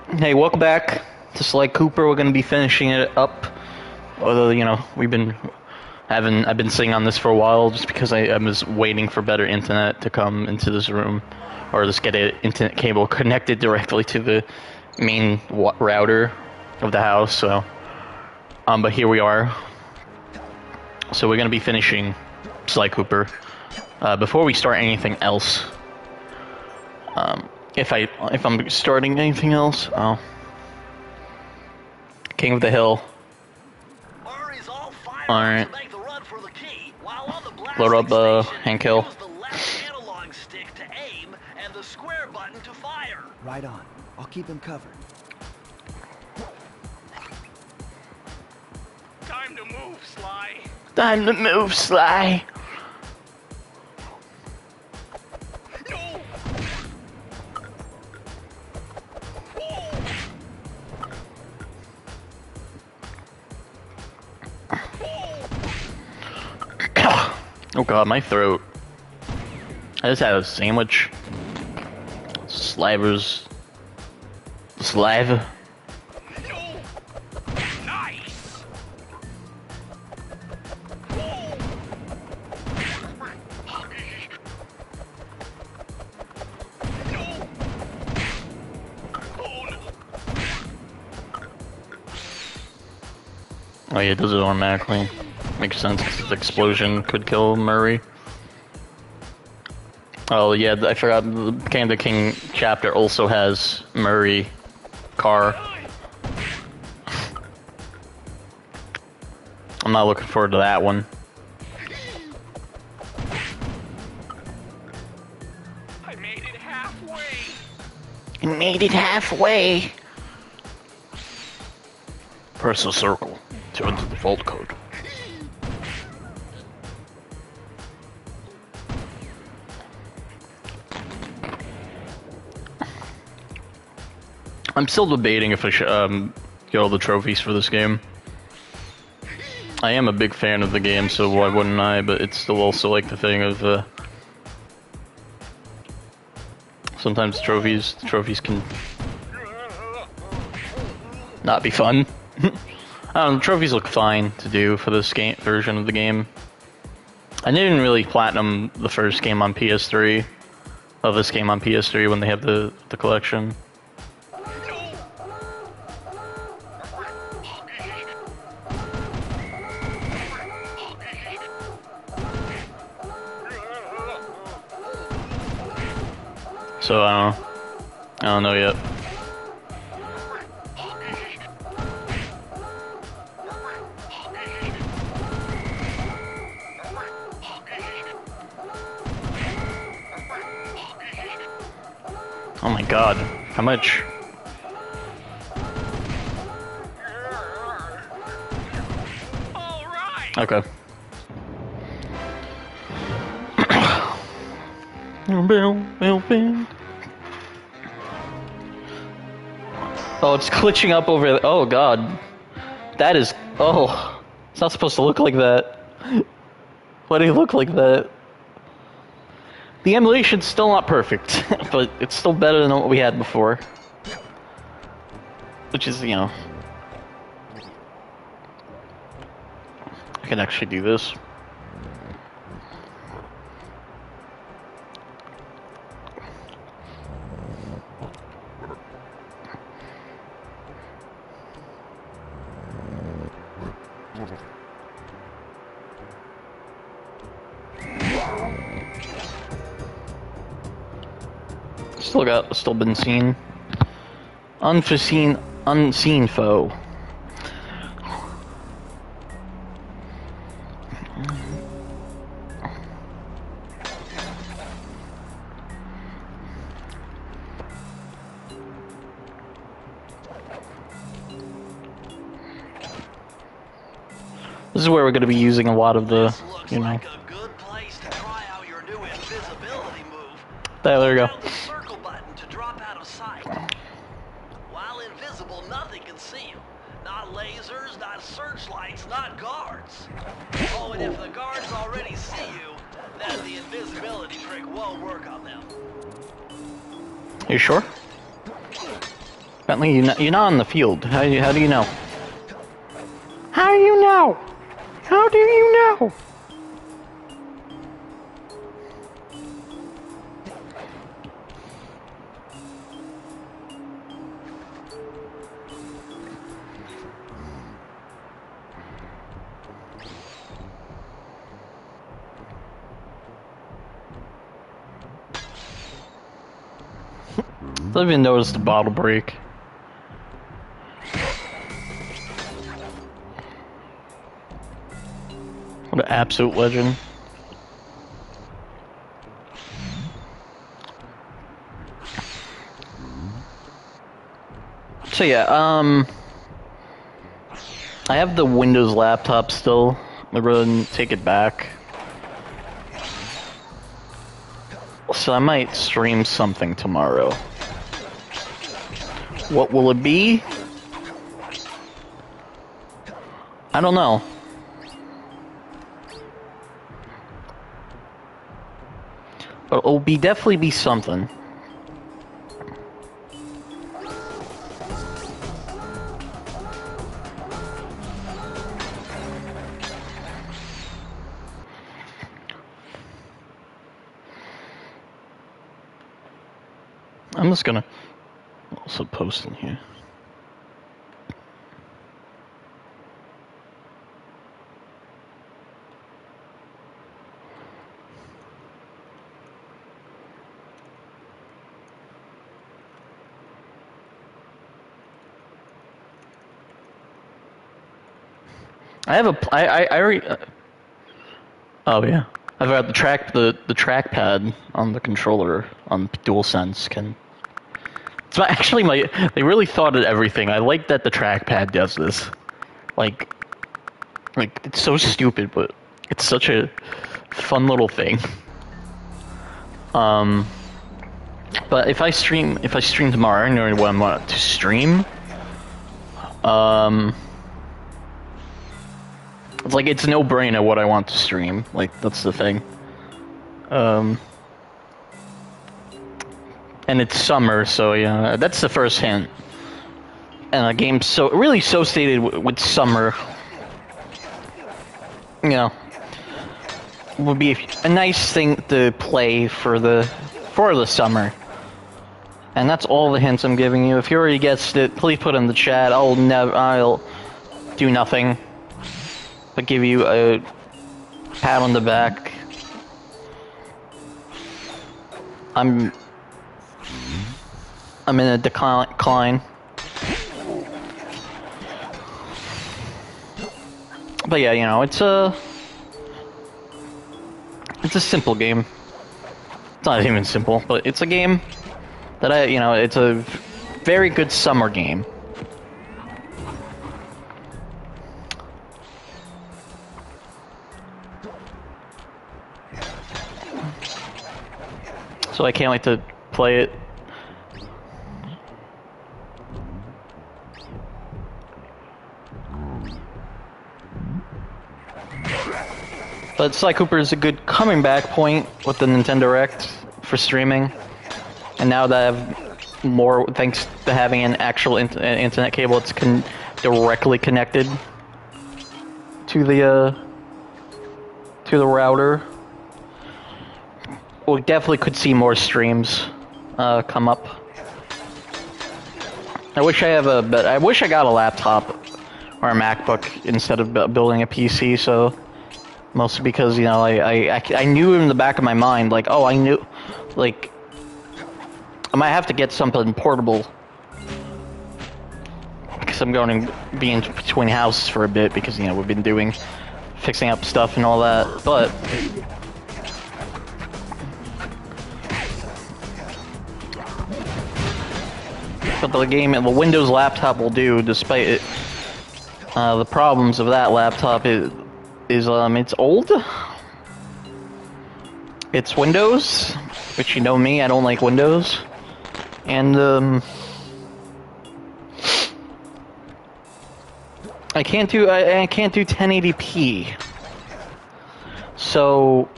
Hey, welcome back to Sly Cooper. We're gonna be finishing it up. Although, you know, I've been sitting on this for a while just because I was waiting for better internet to come into this room, or just get an internet cable connected directly to the main router of the house. So, but here we are. So we're gonna be finishing Sly Cooper. Before we start anything else, if I'm starting anything else, oh, King of the Hill. Alright. Load up hand kill. Right on. I'll keep him covered. Time to move, Sly. Time to move, Sly. No. Oh god, my throat. I just had a sandwich. Slavers. Slav. No. Nice. Oh yeah, it does it automatically. Makes sense, 'cause the explosion could kill Murray. Oh yeah, I forgot, the King of the King chapter also has Murray car. I'm not looking forward to that one. I made it halfway. You made it halfway! Press the circle to enter the vault code. I'm still debating if I should get all the trophies for this game. I am a big fan of the game, so why wouldn't I? But it's still also like the thing of sometimes trophies can not be fun. I don't know, trophies look fine to do for this game version of the game. I didn't really platinum the first game on PS3 of this game on PS3 when they have the collection. So I don't know yet. Oh my god, how much? All right. Okay. Oh, it's glitching up over there. Oh god. That is... Oh. It's not supposed to look like that. Why do you look like that? The emulation's still not perfect, but it's still better than what we had before. Which is, you know... I can actually do this. Still been seen. Unforeseen, unseen foe. This is where we're going to be using a lot of the, you know. There we go. While invisible, nothing can see you. Not lasers, not searchlights, not guards. Oh, and if the guards already see you, then the invisibility trick won't work on them. Are you sure? Bentley, you're not on the field. How do you know? How do you know? How do you know? I didn't even notice the bottle break. What an absolute legend. So yeah, I have the Windows laptop still. I'm gonna take it back. So I might stream something tomorrow. What will it be? I don't know. But it'll definitely be something. I'm just gonna also post in here. I have a I already. Oh yeah, I've got the trackpad on the controller on DualSense can. It's actually they really thought of everything. I like that the trackpad does this. Like it's so stupid, but it's such a fun little thing. But if I stream tomorrow, I know what I want to stream. It's like it's no brainer what I want to stream. Like that's the thing. And it's summer, so yeah, that's the first hint. And a game really associated with summer, you know, would be a nice thing to play for the summer. And that's all the hints I'm giving you. If you already guessed it, please put in the chat. I'll do nothing but give you a pat on the back. I'm in a decline. But yeah, you know, it's a simple game. It's not even simple, but it's a game that it's a very good summer game. So I can't wait to play it. But Sly Cooper is a good coming back point with the Nintendo Direct for streaming. And now that I have more, thanks to having an actual internet cable, it's directly connected to the router. We definitely could see more streams come up. I wish I got a laptop or a MacBook instead of building a PC. So mostly because I knew in the back of my mind, like, oh, I knew, like, I might have to get something portable because I'm going to be in between houses for a bit because we've been fixing up stuff and all that, but. But the Windows laptop will do, despite it. The problems of that laptop is it's old. It's Windows, which you know me, I don't like Windows, and I can't do 1080p. So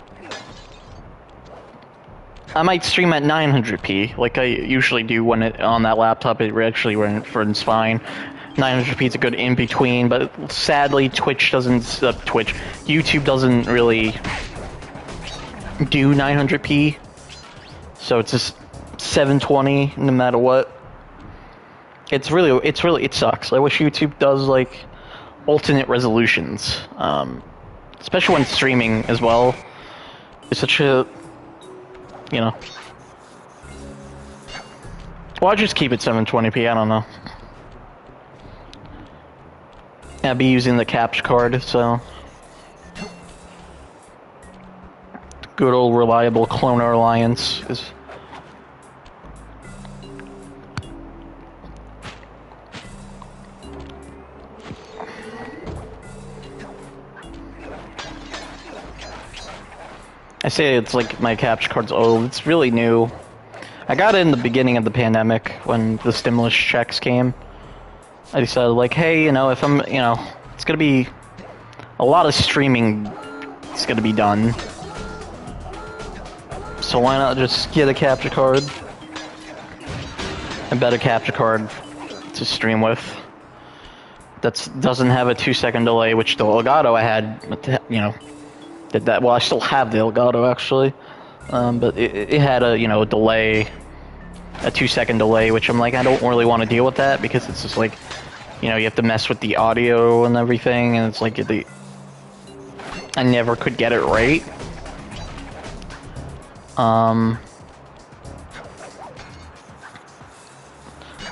I might stream at 900p, like I usually do when it on that laptop. It actually runs fine. 900p is a good in between, but sadly, Twitch doesn't. YouTube doesn't really do 900p, so it's just 720 no matter what. It sucks. I wish YouTube does like alternate resolutions, especially when streaming as well. It's such a, you know. Well, I'll just keep it 720p. I don't know. I'll be using the capture card, so good old reliable Cloner Alliance is. I say it's like my capture card's old. It's really new. I got it in the beginning of the pandemic when the stimulus checks came. I decided, like, hey, you know, if I'm, you know, it's gonna be a lot of streaming. It's gonna be done. So why not just get a capture card? A better capture card to stream with. That doesn't have a 2-second delay, which the Elgato I had, you know, did that. Well, I still have the Elgato actually, but it had a, you know, delay, a 2-second delay, which I'm like, I don't really want to deal with that because it's just like, you know, you have to mess with the audio and everything, and it's like I never could get it right.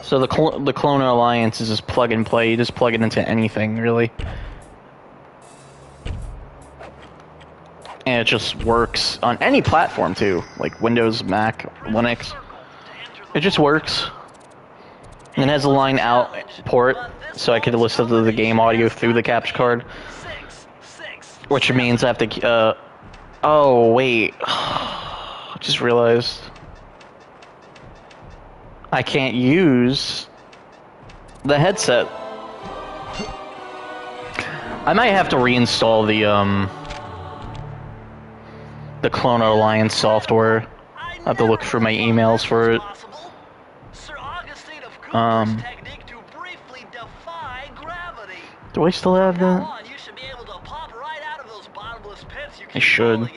So the Cloner Alliance is just plug and play. You just plug it into anything, really. And it just works on any platform, too. Like Windows, Mac, Linux. It just works. And it has a line out port, so I could listen to the game audio through the capture card. Which means I have to, oh, wait. I just realized I can't use the headset. I might have to reinstall the Cloner Alliance software. I have to look through my emails for it. Do I still have that? I should.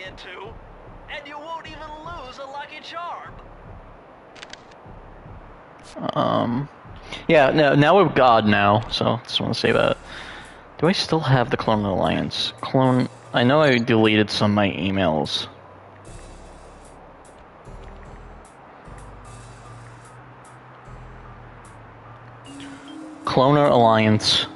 Yeah, no, now we're God now, so I just want to say that. Do I still have the Clone Alliance? I know I deleted some of my emails. Cloner Alliance.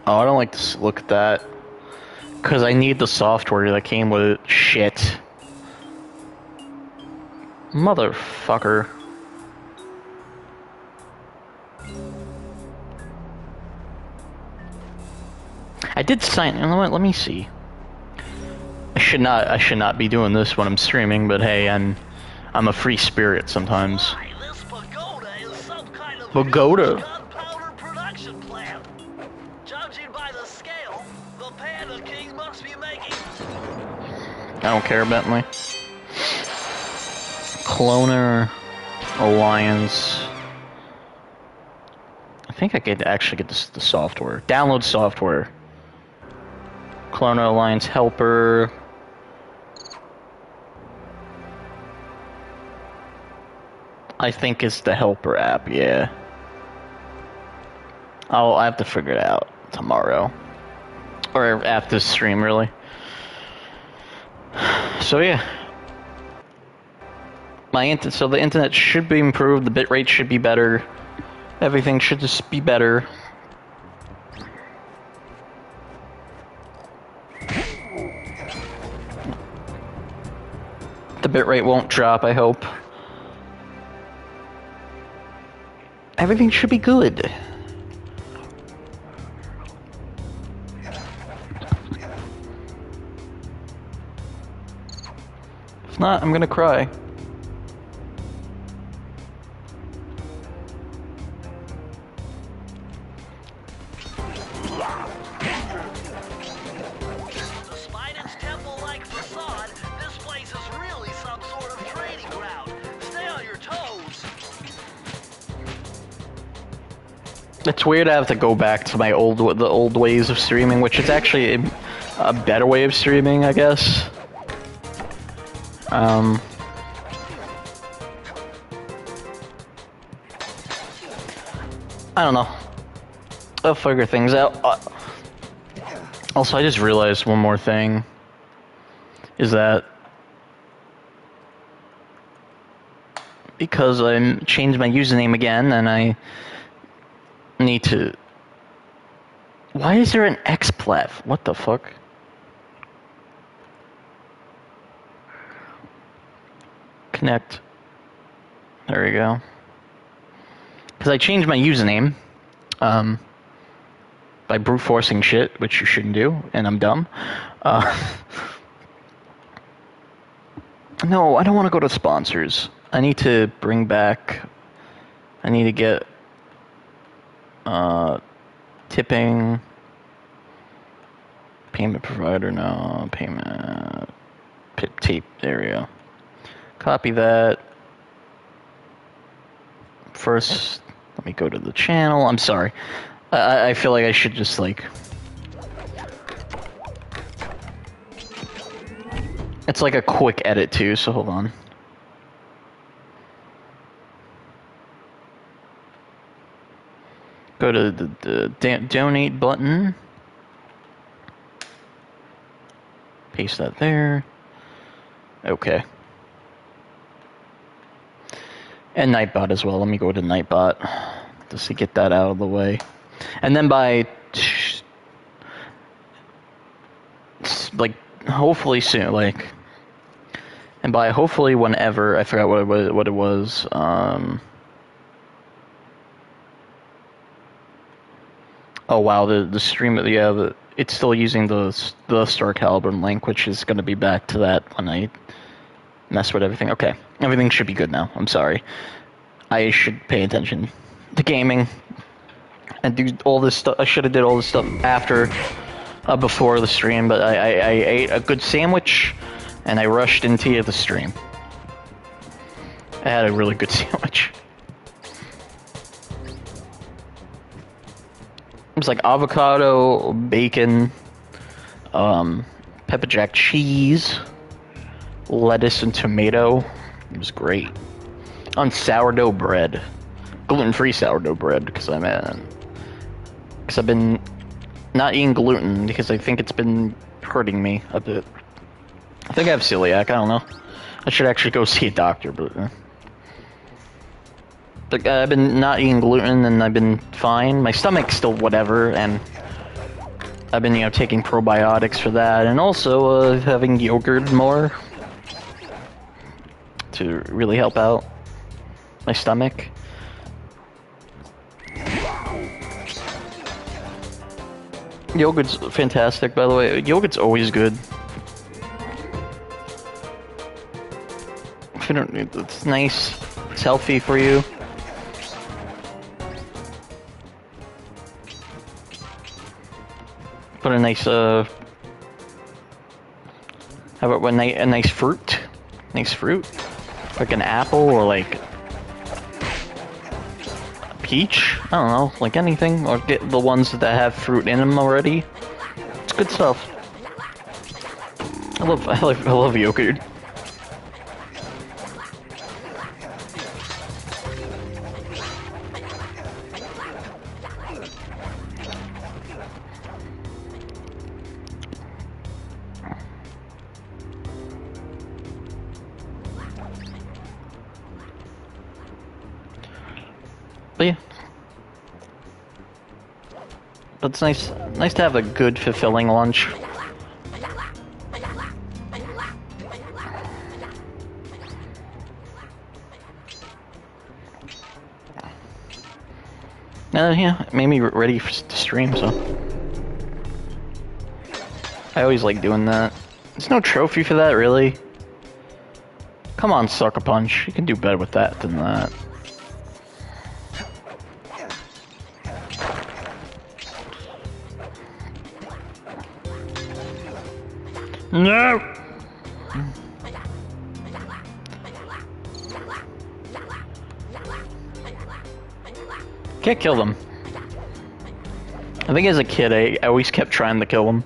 Oh, I don't like to look at that. Because I need the software that came with it. Shit. Motherfucker. I did sign. You know what? Let me see. I should not be doing this when I'm streaming, but hey, I'm a free spirit sometimes. Pagoda. I don't care, Bentley. Cloner Alliance. I think I could actually get the software. Download software. Cloner Alliance helper. I think it's the helper app, yeah. I have to figure it out tomorrow. Or after the stream, really. So yeah. So the internet should be improved, the bitrate should be better. Everything should just be better. The bitrate won't drop, I hope. Everything should be good. If not, I'm gonna cry. Despite its temple-like facade, this place is really some sort of training ground. Stay on your toes. It's weird I have to go back to the old ways of streaming, which is actually a better way of streaming, I guess. I don't know. I'll figure things out. Also, I just realized one more thing. Is that because I changed my username again, and I need to... Why is there an XPlav? What the fuck? Connect. There we go. Because I changed my username by brute forcing shit, which you shouldn't do, and I'm dumb. No, I don't want to go to sponsors. I need to bring back... I need to get... tipping... Payment provider, no. Payment... tape, there we go. Copy that. First, let me go to the channel. I'm sorry. I feel like I should just, like... It's like a quick edit, too, so hold on. Go to the donate button. Paste that there. Okay. And Nightbot as well. Let me go to Nightbot just to get that out of the way. And then by like hopefully soon, like, and by hopefully whenever, I forgot what it was. Oh wow, the stream, yeah, it's still using the StarCaliburn link, which is going to be back to that when I mess with everything. Okay, everything should be good now. I'm sorry. I should pay attention to gaming and do all this stuff. I should have did all this stuff after, before the stream, but I ate a good sandwich and I rushed into the stream. I had a really good sandwich. It was like avocado, bacon, pepper jack cheese, lettuce and tomato. It was great. On sourdough bread, gluten-free sourdough bread, because I've been not eating gluten because I think it's been hurting me a bit. I think I have celiac. I don't know. I should actually go see a doctor, but. I've been not eating gluten and I've been fine. My stomach's still whatever, and I've been, taking probiotics for that, and also having yogurt more to really help out my stomach. Yogurt's fantastic, by the way. Yogurt's always good. It's nice. It's healthy for you. Put a nice, how about a nice fruit? Nice fruit? Like an apple or like a peach? I don't know, like anything. Or get the ones that have fruit in them already. It's good stuff. I love yogurt. But yeah. But it's nice to have a good, fulfilling lunch. Yeah, it made me ready to stream, so. I always like doing that. There's no trophy for that, really. Come on, Sucker Punch. You can do better with that than that. No! Can't kill them. I think as a kid, I always kept trying to kill them.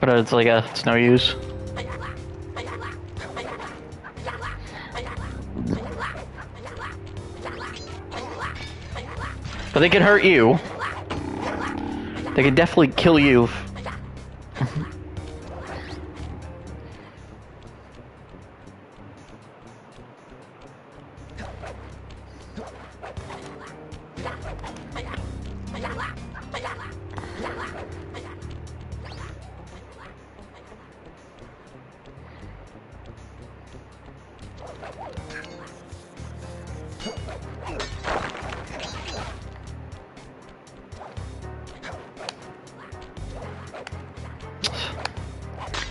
But it's like, it's no use. But they could hurt you. They could definitely kill you.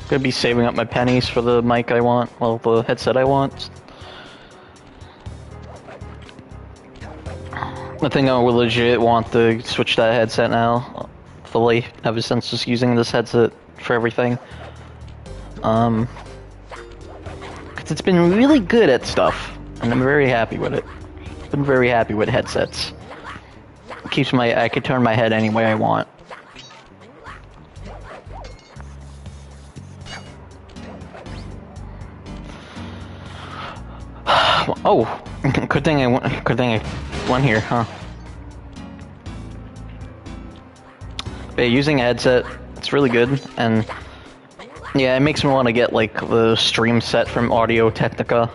Gonna be saving up my pennies for the mic I want, well, the headset I want. I think I will legit want to switch that headset now, fully, ever since just using this headset for everything. 'Cause it's been really good at stuff, and I'm very happy with it. Been very happy with headsets. Keeps I can turn my head any way I want. Oh, good thing I went here, huh? But yeah, using a headset, it's really good, and yeah, it makes me want to get like the stream set from Audio Technica,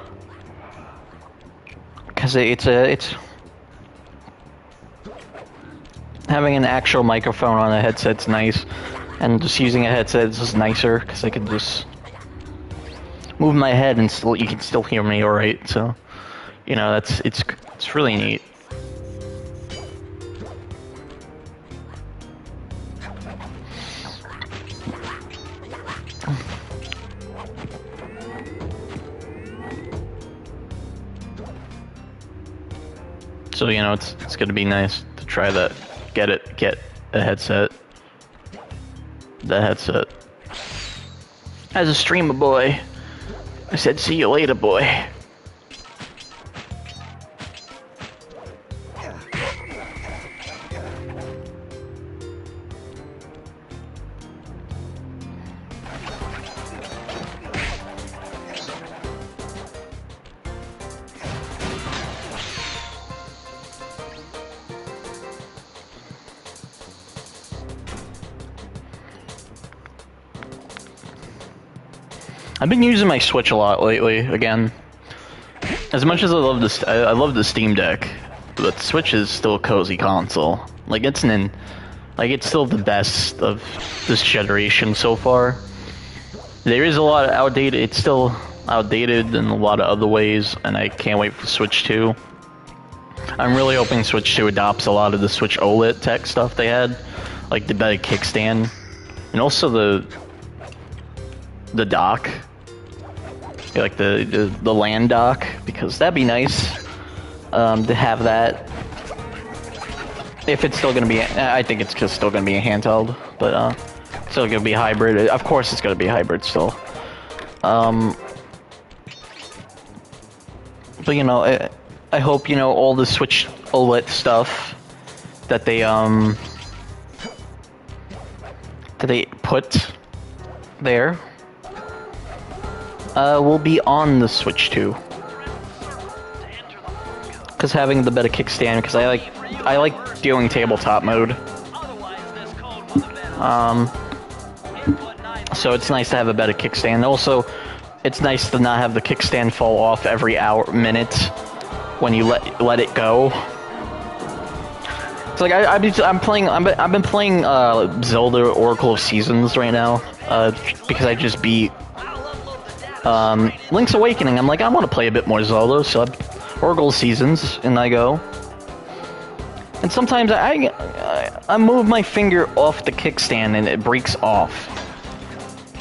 because it's having an actual microphone on a headset's nice, and just using a headset is just nicer because I can just move my head and still you can still hear me all right. So, you know, it's really neat. So, you know, it's gonna be nice to try that. Get a headset. The headset. As a streamer boy, I said, see you later, boy. I've been using my Switch a lot lately, again. As much as I love this, I love the Steam Deck, but Switch is still a cozy console. Like, it's still the best of this generation so far. There is a lot of outdated, it's still outdated in a lot of other ways, and I can't wait for Switch 2. I'm really hoping Switch 2 adopts a lot of the Switch OLED tech stuff they had, like the better kickstand, and also the dock. Like the LAN dock, because that'd be nice to have that. If it's still gonna be, I think it's just still gonna be a handheld, but still gonna be hybrid. Of course, it's gonna be hybrid still. But you know, I hope, you know, all the Switch OLED stuff that they put there will be on the Switch 2. Because having the better kickstand, because I like doing tabletop mode. So it's nice to have a better kickstand. Also, it's nice to not have the kickstand fall off every minute when you let it go. It's like I've been playing Zelda Oracle of Seasons right now because I just beat Link's Awakening. I'm like, I want to play a bit more Zelda, so Oracle Seasons, and I go. And sometimes I move my finger off the kickstand and it breaks off.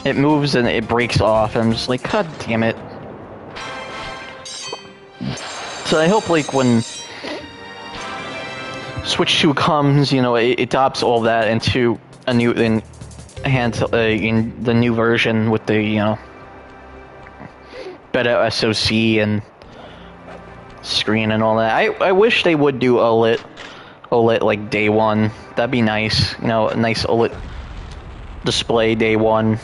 It moves and it breaks off, and I'm just like, god damn it. So I hope, like, when Switch 2 comes, you know, it adopts all that into a new in the new version with the, you know, better SoC and screen and all that. I wish they would do OLED like day one. That'd be nice. You know, a nice OLED display day one.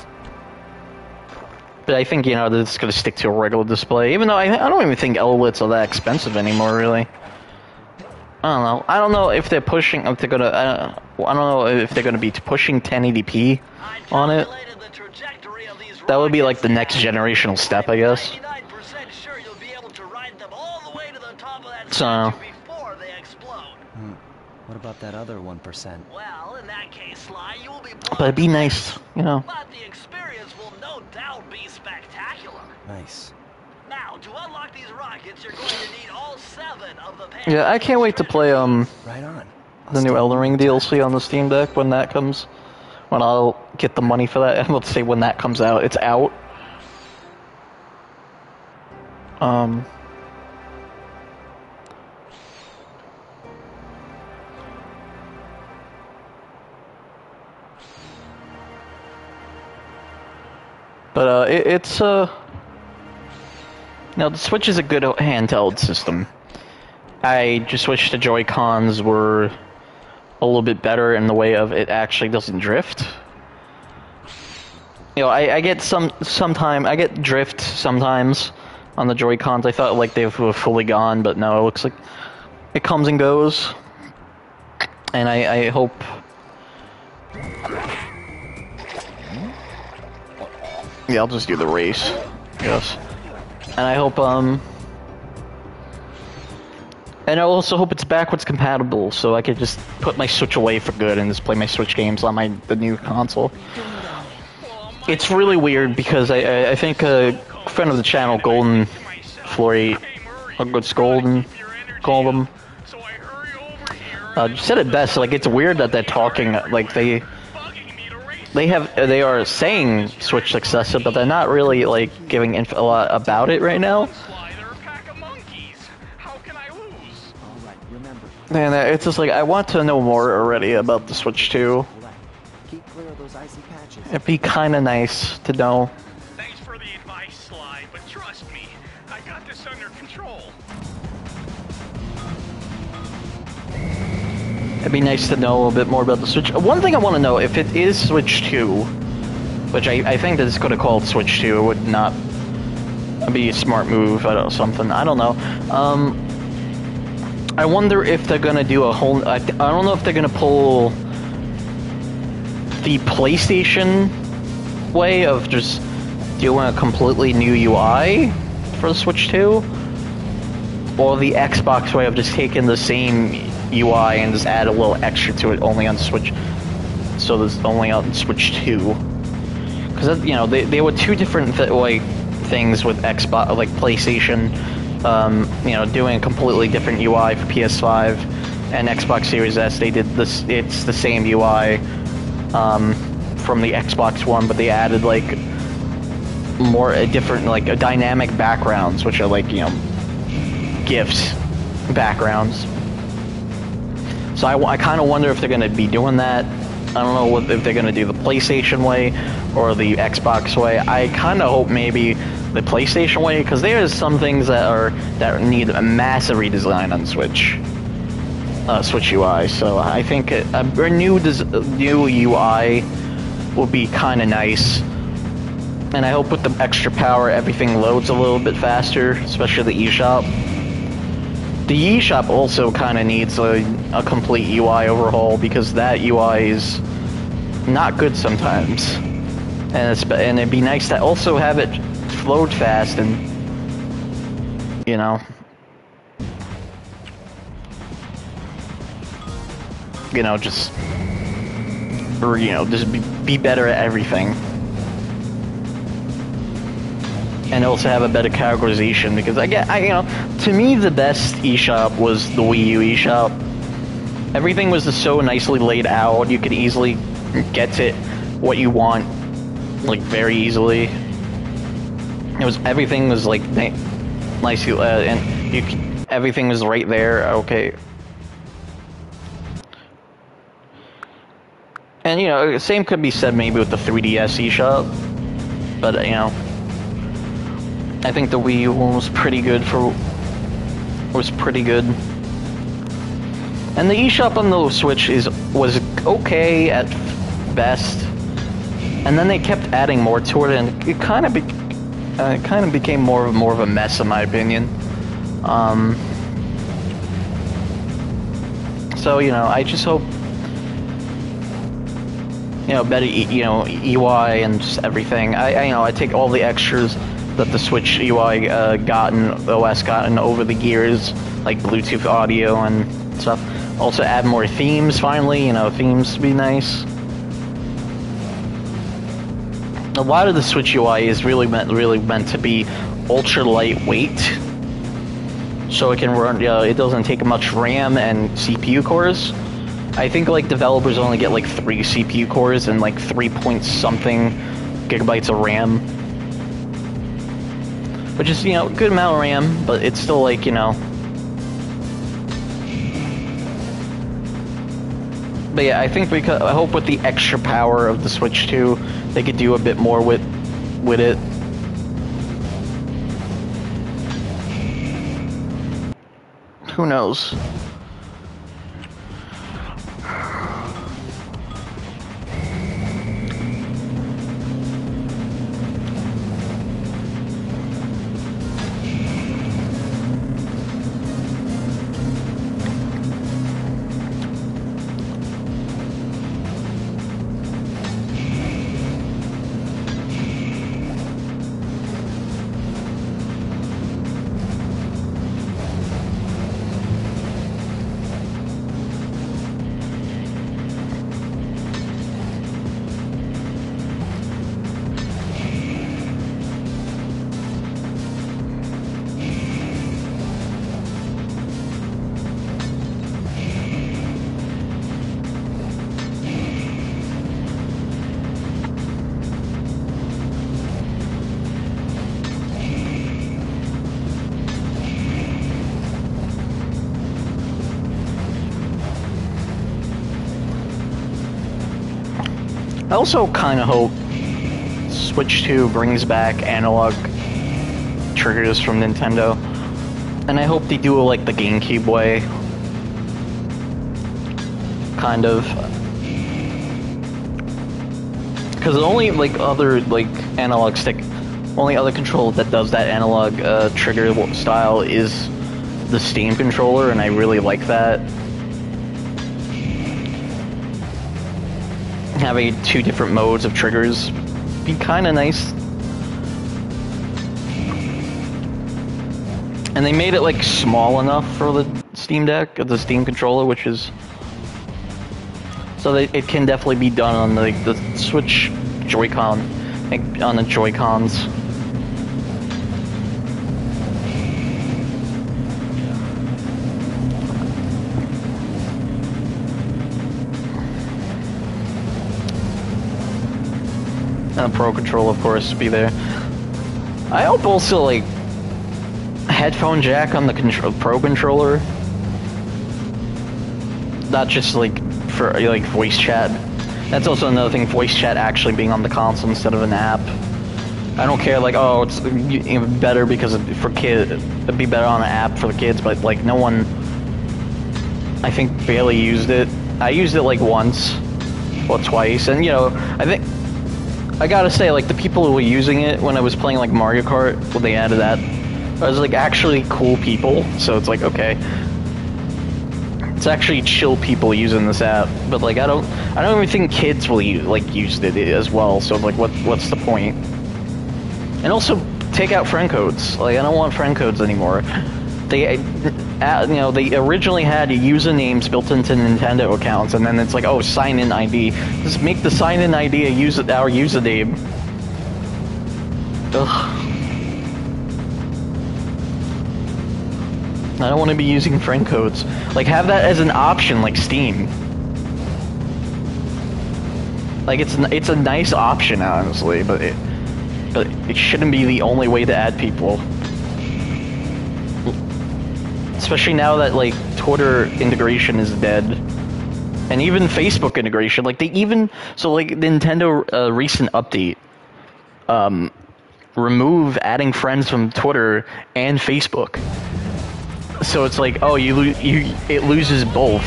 But I think, you know, they're just gonna stick to a regular display. Even though I don't even think OLEDs are that expensive anymore, really. I don't know. I don't know if they're pushing. If they're gonna. I don't know if they're gonna be pushing 1080p on it. That would be like the next generational step, I guess. Sure you'll be able to ride them all the way to the top of that So. before they explode. What about that other 1%? Well, in that case, Sly, you will be But it'd be nice, you know. But the experience will no doubt be spectacular. Nice. Now, to unlock these rockets, you're going to need all 7 of the pairs. Yeah, I can't wait to play Right on. the new Elden Ring DLC on the Steam Deck when that comes. When I'll get the money for that. Let's say when that comes out. It's out. But it's now the Switch is a good handheld system. I just wish the Joy-Cons were a little bit better in the way of it actually doesn't drift. You know, I get I get drift sometimes on the Joy-Cons. I thought like they were fully gone, but no, it looks like it comes and goes. And I hope. Yeah, I'll just do the race. Yes. And I hope, and I also hope it's backwards compatible, so I could just put my Switch away for good and just play my Switch games on the new console. It's really weird because I think a friend of the channel, Golden Flory, Golden, said it best. Like, it's weird that they're talking like they are saying Switch successor, but they're not really like giving a lot about it right now. And it's just like I want to know more already about the Switch 2. Keep clear of those icy patches. It'd be kind of nice to know. Thanks for the advice, Sly, but trust me, I got this under control. It'd be nice to know a little bit more about the Switch. One thing I want to know, if it is Switch 2, which I think that it's going to call it Switch 2, it would not be a smart move, something, I don't know. I wonder if they're going to do a whole, I don't know if they're going to pull the PlayStation way of just doing a completely new UI for the Switch 2, or the Xbox way of just taking the same UI and just add a little extra to it only on Switch, so there's only on Switch 2. Because, you know, they were two different things with Xbox, like PlayStation, you know, doing a completely different UI for PS5 and Xbox Series S. They did this, it's the same UI from the Xbox One, but they added like more different, like dynamic backgrounds, which are like, you know, GIFs backgrounds. So I kind of wonder if they're going to be doing that. I don't know if they're going to do the PlayStation way or the Xbox way. I kind of hope maybe the PlayStation way, because there's some things that need a massive redesign on Switch. Switch UI. So I think a new UI will be kind of nice. And I hope with the extra power, everything loads a little bit faster, especially the eShop. The eShop also kind of needs a complete UI overhaul, because that UI is not good sometimes. And it'd be nice to also have it load fast and, you know, just, or, you know, just be better at everything. And also have a better categorization, because you know, to me the best eShop was the Wii U eShop. Everything was just so nicely laid out. You could easily get to what you want, like, very easily. Everything was like nice, and everything was right there. Okay. And you know, same could be said maybe with the 3DS eShop, but you know, I think the Wii U one was pretty good And the eShop on the Switch was okay at best, and then they kept adding more to it, and it kind of became more of a mess in my opinion. So you know, I just hope, you know, better, you know, UI and just everything. I take all the extras that the Switch UI OS gotten over the years, like Bluetooth audio and stuff. Also add more themes finally, you know, themes would be nice. A lot of the Switch UI is really meant to be ultra lightweight, so it can run, it doesn't take much RAM and CPU cores. I think like developers only get like 3 CPU cores and like 3 point something gigabytes of RAM, which is, you know, a good amount of RAM, but it's still like, you know. But yeah, I think I hope with the extra power of the Switch 2, they could do a bit more with it. Who knows? I also kind of hope Switch 2 brings back analog triggers from Nintendo, and I hope they do it like the GameCube way, kind of, because the only like other like analog stick, only other controller that does that analog trigger style is the Steam controller, and I really like that. Having 2 different modes of triggers be kind of nice. And they made it like small enough for the Steam Deck, the Steam controller, which is so that it can definitely be done on the Switch Joy-Con, like on the Joy-Cons. And a Pro Controller, of course, be there. I hope also, like, a headphone jack on the Pro Controller. Not just, like, for, like, voice chat. That's also another thing, voice chat actually being on the console instead of an app. I don't care, like, oh, it's even better because for kids, it'd be better on an app for the kids, but, like, no one, I think, barely used it. I used it, like, once or twice, and, you know, I think, I gotta say, like, the people who were using it when I was playing, like, Mario Kart, when they added that, I was, like, actually cool people, so it's like, okay. It's actually chill people using this app, but, like, I don't even think kids will used it as well, so, like, what's the point? And also, take out friend codes. Like, I don't want friend codes anymore. They, you know, they originally had usernames built into Nintendo accounts, and then it's like, oh, sign-in ID. Just make the sign-in ID our username. Ugh. I don't want to be using friend codes. Like, have that as an option, like Steam. Like, it's a nice option, honestly, but it shouldn't be the only way to add people. Especially now that, like, Twitter integration is dead. And even Facebook integration, like they even like Nintendo recent update, remove adding friends from Twitter and Facebook. So it's like, oh, it loses both.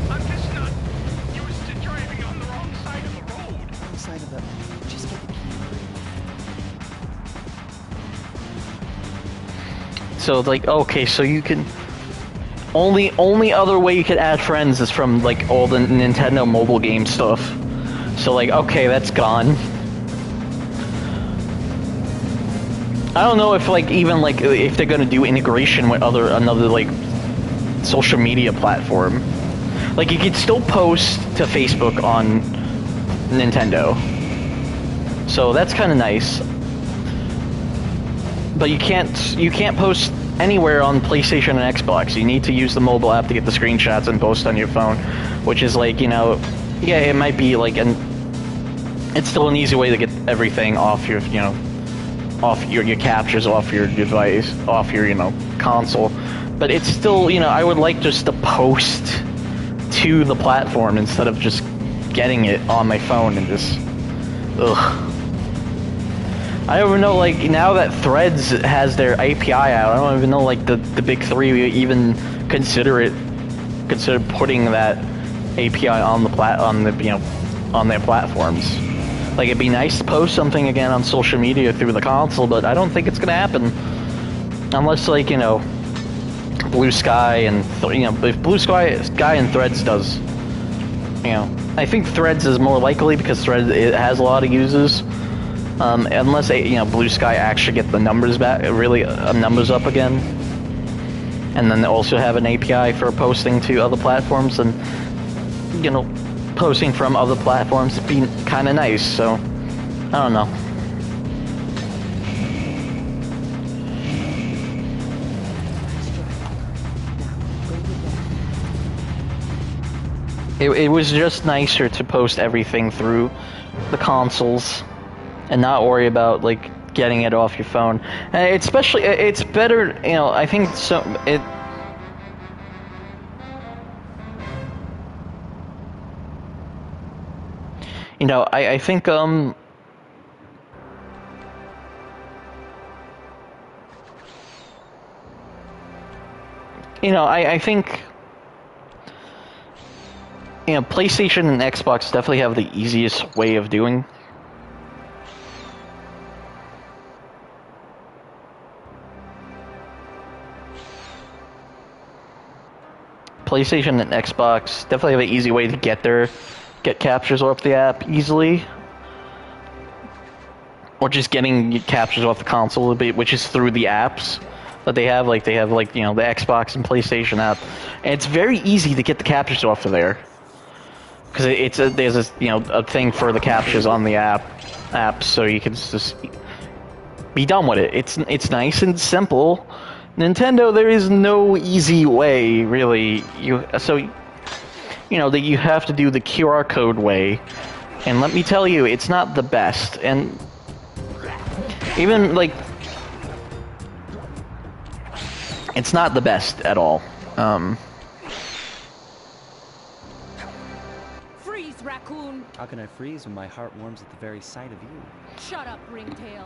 I'm just not used to driving on the wrong side of the road. Wrong side of the... Just get the key. So it's like, okay, so you can only other way you could add friends is from like all the Nintendo mobile game stuff. So like, okay, that's gone. I don't know if like even like if they're gonna do integration with another like social media platform. Like you could still post to Facebook on Nintendo, so that's kind of nice. But you can't post anywhere on PlayStation and Xbox. You need to use the mobile app to get the screenshots and post on your phone, which is like, you know, yeah, it might be like it's still an easy way to get everything off your, you know, off your captures off your device, off your, you know, console. But it's still, you know, I would like just to post to the platform instead of just getting it on my phone and just, ugh. I don't even know, like, now that Threads has their API out, I don't even know, like, the big three even consider putting that API on on their platforms. Like, it'd be nice to post something again on social media through the console, but I don't think it's gonna happen unless, like, you know, Blue Sky and if Blue Sky and Threads does, you know, I think Threads is more likely because Threads it has a lot of users. Unless Blue Sky actually get the numbers back, really numbers up again, and then they also have an API for posting to other platforms, and you know, posting from other platforms would be kind of nice. So I don't know. It was just nicer to post everything through the consoles and not worry about like getting it off your phone. Especially, it's better, you know. I think so. You know, I think you know, I think, you know, PlayStation and Xbox definitely have the easiest way of doing. PlayStation and Xbox definitely have an easy way to get captures off the app easily. Or just getting captures off the console a bit, which is through the apps that they have. Like, they have, like, you know, the Xbox and PlayStation app. And it's very easy to get the captures off of there. Because there's a, you know, a thing for the captures on the app, so you can just be done with it. It's nice and simple. Nintendo, there is no easy way, really. You know, that you have to do the QR code way, and let me tell you, it's not the best. And even like, it's not the best at all. Freeze, raccoon! How can I freeze when my heart warms at the very sight of you? Shut up, Ringtail.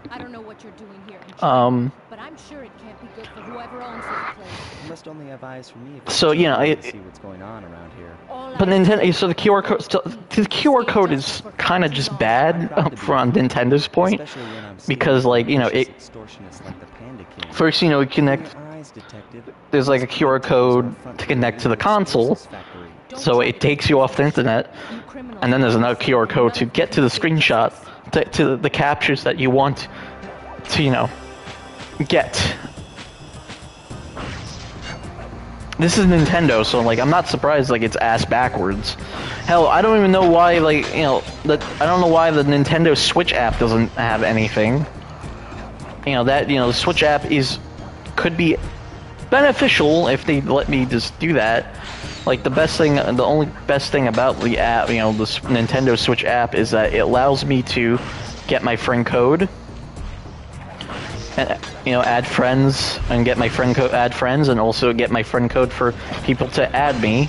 I don't know what you're doing here in China, but I'm sure it can't be good for whoever owns this place. You must only have eyes for me. If So, you know, see what's going on around here. But Nintendo, so the QR code is kind of just bad from Nintendo's point, because, like, you know, first, you know, there's like a QR code to connect to the console, so it takes you off the internet, and then there's another QR code to get to the screenshot, to the captures that you want to, you know, get. This is Nintendo, so, like, I'm not surprised, like, it's ass backwards. Hell, I don't even know why, like, you know, I don't know why the Nintendo Switch app doesn't have anything. You know, the Switch app could be beneficial if they let me just do that. Like, the only best thing about the app, you know, the Nintendo Switch app, is that it allows me to get my friend code, and, you know, add friends, and get my friend code, add friends, and also get my friend code for people to add me.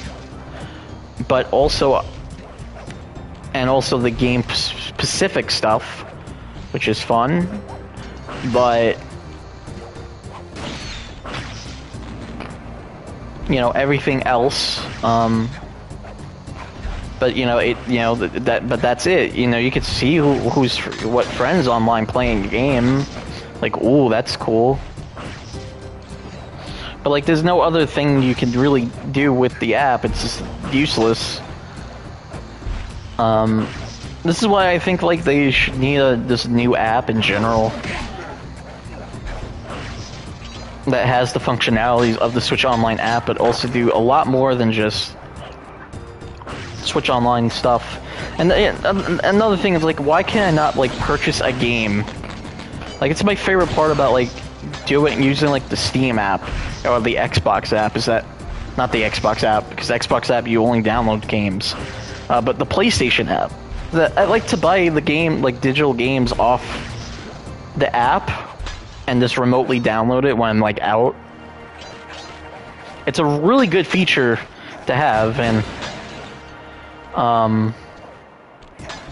but also the game specific stuff, which is fun, but you know, everything else, but you know, but that's it. You know, you could see what friends online playing a game, like, ooh, that's cool. But like, there's no other thing you can really do with the app. It's just useless. This is why I think like they should need this new app in general that has the functionalities of the Switch Online app, but also do a lot more than just Switch Online stuff. And another thing is like, why can I not like purchase a game? Like, it's my favorite part about like using like the Steam app or the Xbox app is that, not the Xbox app, because Xbox app you only download games, but the PlayStation app. I like to buy the game, like digital games, off the app and just remotely download it when I'm like out. It's a really good feature to have, and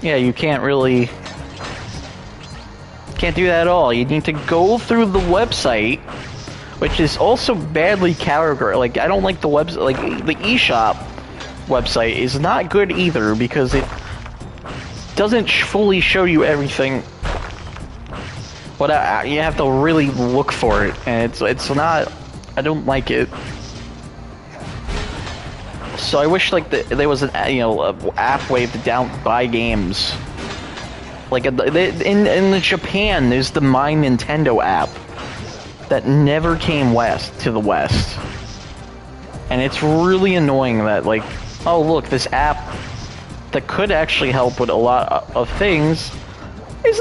yeah, you can't do that at all. You need to go through the website, which is also badly categorized. Like, I don't like the website, like the eShop website is not good either, because it doesn't fully show you everything. But you have to really look for it, and it's not. I don't like it. So I wish like there was an app way to buy games. Like in Japan, there's the My Nintendo app that never came to the West, and it's really annoying that like, oh look, this app that could actually help with a lot of things it's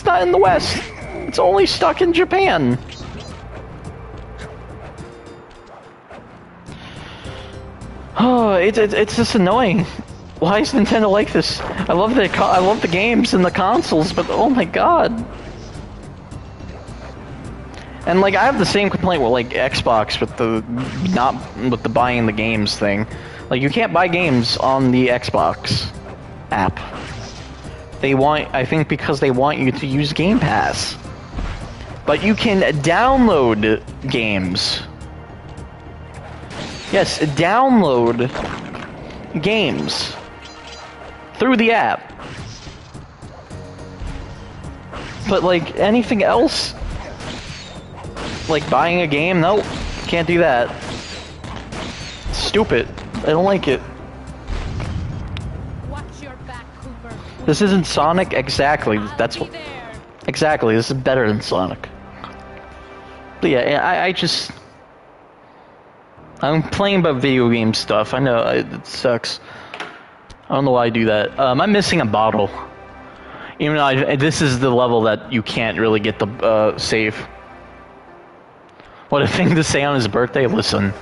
not in the West. It's only stuck in Japan. Oh, it's just annoying. Why is Nintendo like this? I love the games and the consoles, but oh my god. And like, I have the same complaint with like Xbox with the buying the games thing. Like, you can't buy games on the Xbox app. I think because they want you to use Game Pass. But you can download games. Yes, download games through the app. But like anything else, like buying a game, nope, can't do that. Stupid. I don't like it. Watch your back, Cooper. This isn't Sonic, exactly. That's what. Exactly. This is better than Sonic. But yeah, I'm playing about video game stuff. I know it sucks. I don't know why I do that. I'm missing a bottle. Even though this is the level that you can't really get the save. What a thing to say on his birthday. Listen.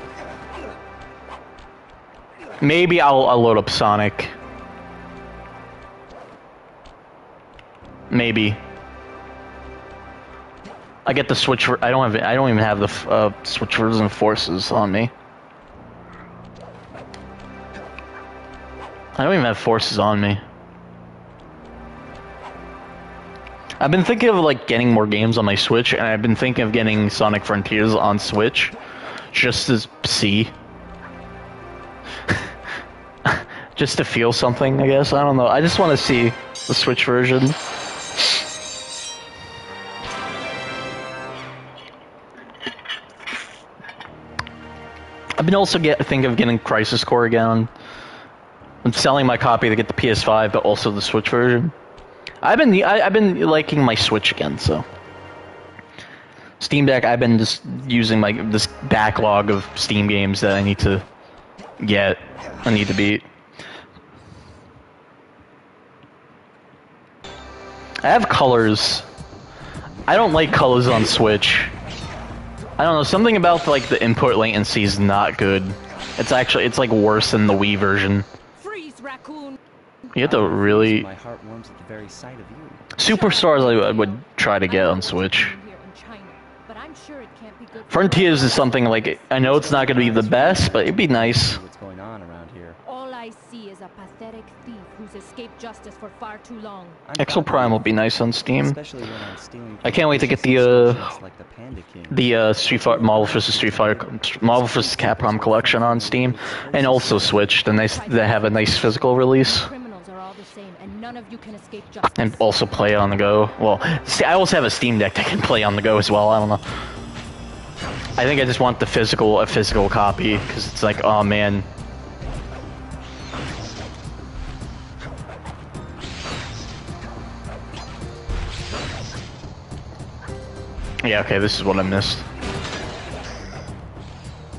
Maybe I'll load up Sonic. Maybe. I get the Switch. I don't even have the Switch version of Forces on me. I don't even have Forces on me. I've been thinking of like getting more games on my Switch, and I've been thinking of getting Sonic Frontiers on Switch, just to see. Just to feel something, I guess. I don't know. I just want to see the Switch version. I've been also thinking of getting Crisis Core again. I'm selling my copy to get the PS5, but also the Switch version. I've been liking my Switch again, so. Steam Deck, I've been just using this backlog of Steam games that I need to get. I need to beat. I have colors. I don't like colors on Switch. I don't know, something about like the input latency is not good. It's like worse than the Wii version. Freeze, raccoon. You have to really. My heart warms at the very sight of you. Superstars I would try to get on Switch. Frontiers is something like, I know it's not going to be the best, but it'd be nice. What's going on around here? pathetic thief who's escaped justice for far too long. Exo Prime will be nice on Steam. Especially when I'm stealing I can't wait to get the like the Panda King. Marvel vs. Capcom collection on Steam, and also Switch. They have a nice physical release. Criminals are all the same, and none of you can escape justice. And also play it on the go. Well, see, I also have a Steam Deck that can play on the go as well. I don't know. I think I just want a physical copy, because it's like, oh man. Yeah, okay, this is what I missed.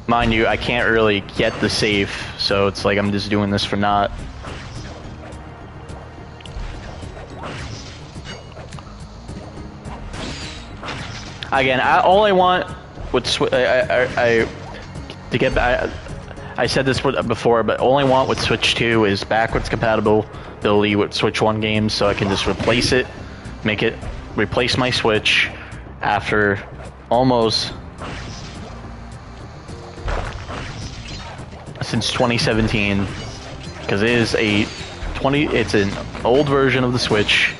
Mind you, I can't really get the safe, so it's like I'm just doing this for naught. Again, all I want with I said this before, but all I want with Switch 2 is backwards compatibility with Switch 1 games, so I can just replace it, replace my Switch after almost since 2017, because it is it's an old version of the Switch.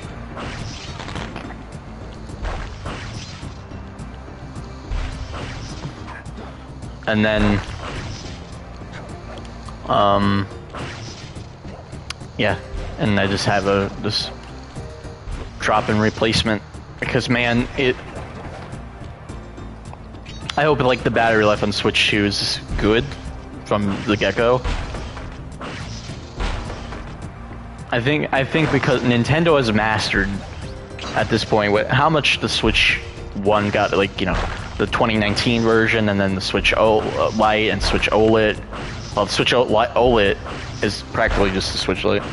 And then yeah, and I just have this drop-in replacement, because man, I hope like the battery life on Switch 2 is good from the get-go. I think because Nintendo has mastered at this point how much the Switch 1 got, like, you know, the 2019 version, and then the Switch Lite and Switch OLED. Well, the Switch OLED is practically just the Switch Lite.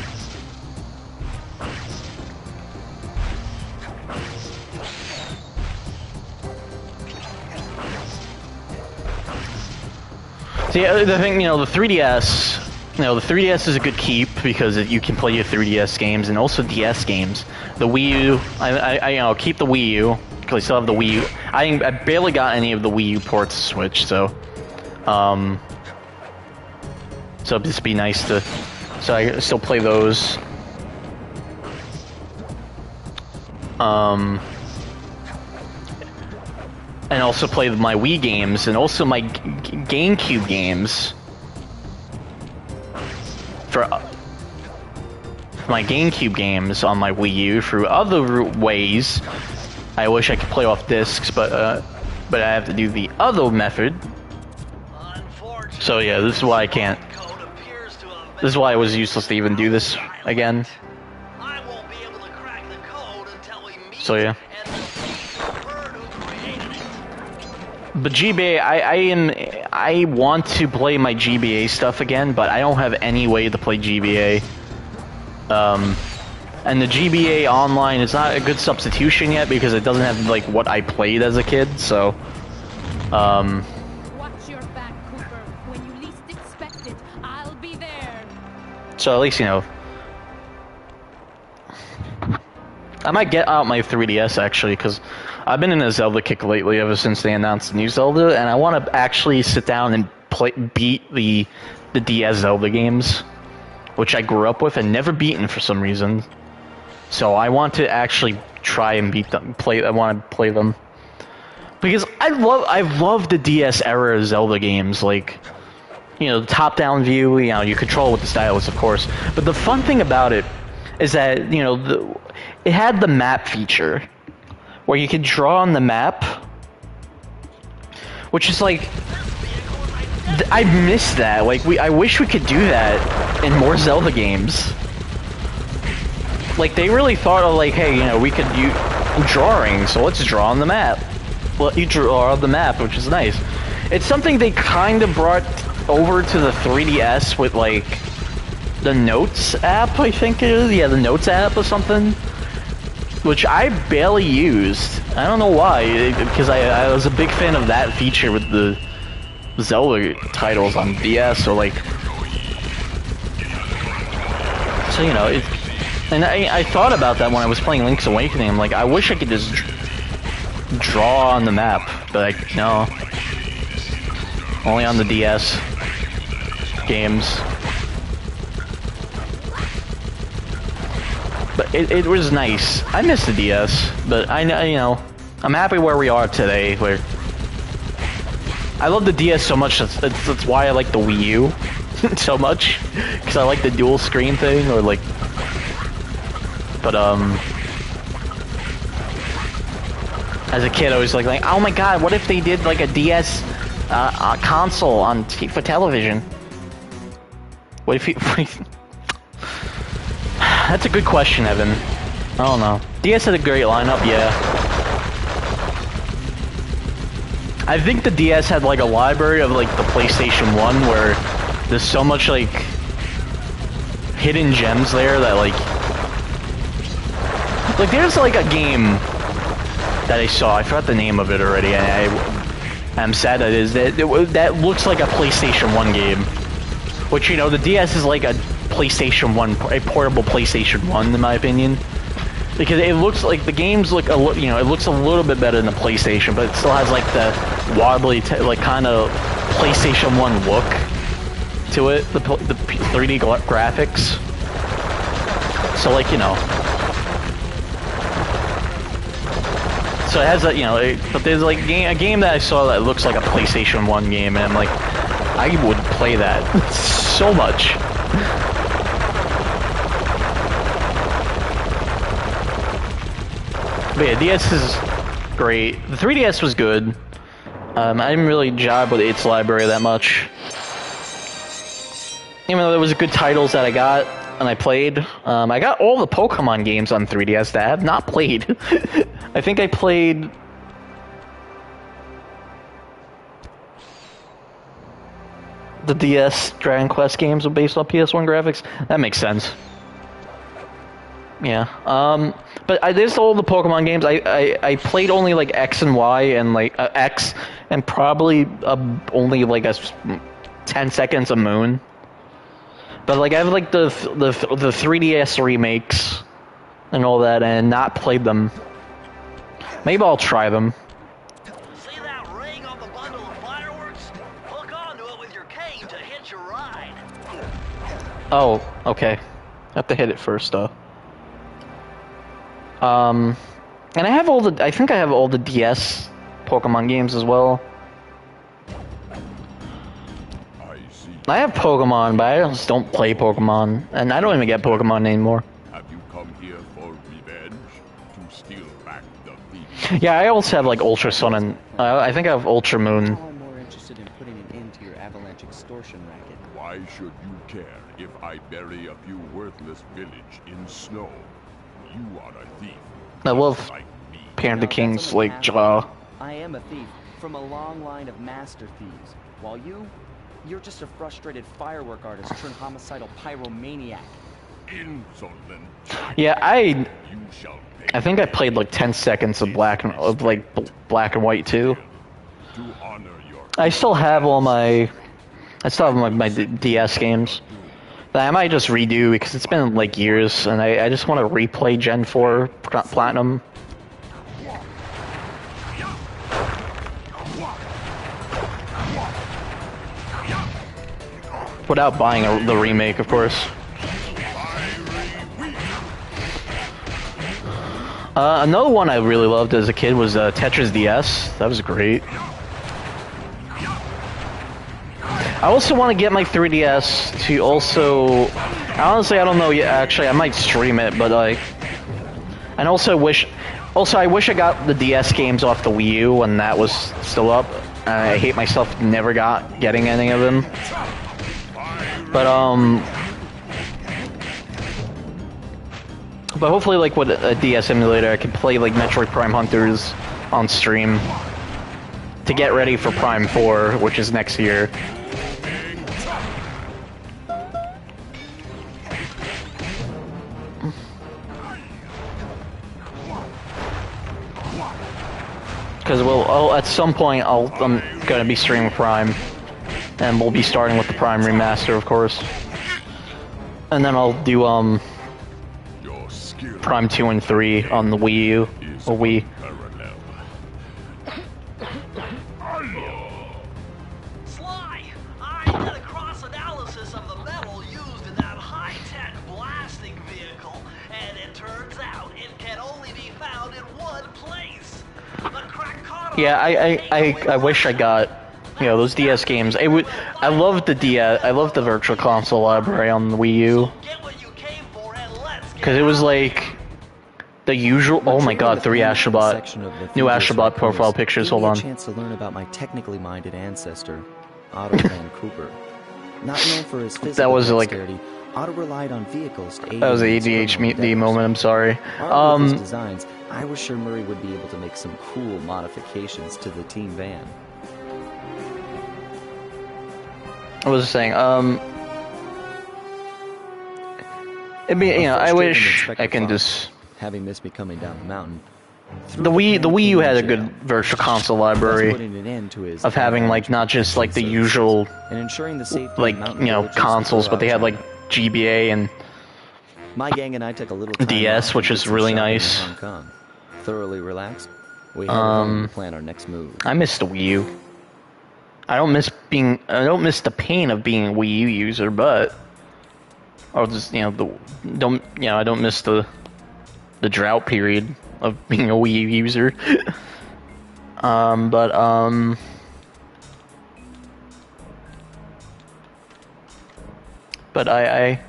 See, the thing, you know, the 3DS, you know, the 3DS is a good keep because you can play your 3DS games and also DS games. The Wii U, I you know, keep the Wii U because I still have the Wii U. I barely got any of the Wii U ports to Switch, so it'd just be nice to, so I still play those. And also play my Wii games, and also my GameCube games. For my GameCube games on my Wii U through other ways. I wish I could play off discs, but I have to do the other method. So yeah, this is why I can't. This is why it was useless to even do this again. So yeah. But GBA, I want to play my GBA stuff again, but I don't have any way to play GBA. And the GBA online is not a good substitution yet because it doesn't have like what I played as a kid. So, Watch your back, Cooper. When you least expect it, I'll be there. So at least, you know, I might get out my 3DS actually, because I've been in a Zelda kick lately ever since they announced the new Zelda, and I want to actually sit down and beat the DS Zelda games, which I grew up with and never beaten for some reason. So I want to actually try and beat them. I want to play them because I love the DS era Zelda games, like, you know, the top-down view. You know, you control with the stylus, of course, but the fun thing about it is that, you know, it had the map feature where you could draw on the map, which is like, I miss that. Like, I wish we could do that in more Zelda games. Like, they really thought of like, hey, you know, we could use drawing, so let's draw on the map. Well, you draw on the map, which is nice. It's something they kind of brought over to the 3DS with like the Notes app, I think it is. Yeah, the Notes app or something, which I barely used. I don't know why, because I was a big fan of that feature with the Zelda titles on DS, or like, so, you know, and I thought about that when I was playing Link's Awakening. I'm like, I wish I could just draw on the map, but like, no, only on the DS games. But it was nice. I miss the DS, but I know, I'm happy where we are today. Where I love the DS so much. That's why I like the Wii U so much, because I like the dual screen thing, or like. But as a kid, I was like, oh my god, what if they did like a DS console on for television? What if you? That's a good question, Evan. I don't know. DS had a great lineup, yeah. I think the DS had like a library of like the PlayStation 1 where there's so much like hidden gems there that like there's like a game that I saw. I forgot the name of it already, and I'm sad that that looks like a PlayStation 1 game. Which, you know, the DS is like a PlayStation 1, a portable PlayStation 1 in my opinion. Because it looks like the games look it looks a little bit better than the PlayStation, but it still has like the wobbly, like kind of PlayStation 1 look to it, the 3D graphics. So like, you know. So it has that, you know, but there's like a game that I saw that looks like a PlayStation 1 game, and I'm like, I would play that so much. But yeah, DS is great. The 3DS was good. I didn't really jive with its library that much. Even though there was good titles that I got and I played. I got all the Pokemon games on 3DS that I have not played. I think I played... the DS Dragon Quest games are based on PS1 graphics. That makes sense. Yeah. But there's all the Pokemon games. I played only like X and Y and like X and probably only like 10 seconds of Moon. But like I have like the 3DS remakes and all that, and not played them. Maybe I'll try them. See that ring on the bundle of fireworks? Hook onto it with your cane to hitch your ride. Oh, okay. I have to hit it first though. And I have I think I have all the DS Pokemon games as well. I have Pokemon, but I just don't play Pokemon, and I don't even get Pokemon anymore. Have you come here for revenge? To steal back the thief? Yeah, I also have like Ultra Sun and I think I have Ultra Moon. I'm more interested in putting an end to your avalanche extortion racket. Why should you care if I bury a few worthless village in snow? You are a thief. I love like me. Panda Now, King's that's like only jaw. half. I am a thief from a long line of master thieves, while you're just a frustrated firework artist turned homicidal pyromaniac. Insolent. Yeah, You shall pay. I think I played like 10 seconds of black and white too. To honor your I still have all my my DS games that I might just redo because it's been like years, and I just want to replay Gen 4 Platinum. Without buying the remake, of course. Another one I really loved as a kid was Tetris DS. That was great. I also want to get my 3DS to also... Honestly, I don't know yet. Actually, I might stream it, but and also I wish I got the DS games off the Wii U when that was still up. I hate myself never getting any of them. But hopefully, like with a DS emulator, I can play like Metroid Prime Hunters on stream to get ready for Prime 4, which is next year. Because at some point I'm gonna be streaming Prime, and we'll be starting with the Prime remaster, of course, and then I'll do Prime 2 and 3 on the Wii U or Wii. Sly, I did a cross-analysis of the metal used in that high-tech blasting vehicle, and it turns out it can only be found in one place. The cracked car. Yeah, I wish I got, you know, those DS games. I love the DS. I love the Virtual Console library on the Wii U. Because it was like the usual. Oh my God, 3 Astrobot, new Astrobot profile pictures. Hold on. A chance to learn about my technically minded ancestor, Sly Cooper. Not known for his physical That was like. dexterity, Otto relied on vehicles to aid That was an in his ADHD criminal moment. I'm sorry. Armed with his designs, I was sure Murray would be able to make some cool modifications to the team van. I was saying, I mean, you know, I wish I can just. Having missed me coming down the mountain. The Wii U had a good Virtual Console library of having like not just like the usual and ensuring the safety like, you know, consoles, but they had like GBA and my gang and I took a little time DS, which is really nice. Hong Kong. Thoroughly relaxed. We to plan our next move. I miss the Wii U. I don't miss the pain of being a Wii U user, but I'll just, you know, I don't miss the drought period of being a Wii U user. But I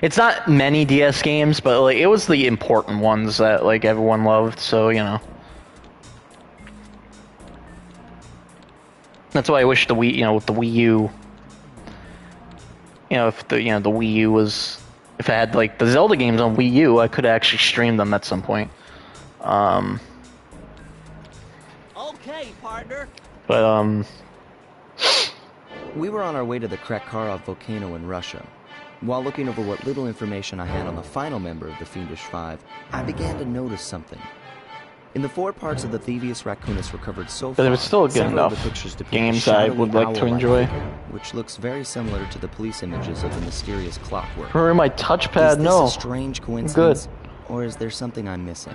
it's not many DS games, but like it was the important ones that like everyone loved, so you know. That's why I wish the Wii, you know, with the Wii U, you know, if the Wii U was, if I had like the Zelda games on Wii U, I could actually stream them at some point. Okay, partner. But we were on our way to the Krakkarov volcano in Russia. While looking over what little information I had on the final member of the Fiendish Five, I began to notice something. In the 4 parts of the Thievius Raccoonus recovered so far, it was still good several of enough the pictures depict games a I shadowy would like to owl-like enjoy. figure, which looks very similar to the police images of the mysterious clockwork. Remember my touchpad? Is this No. a strange coincidence, or is there something I'm missing?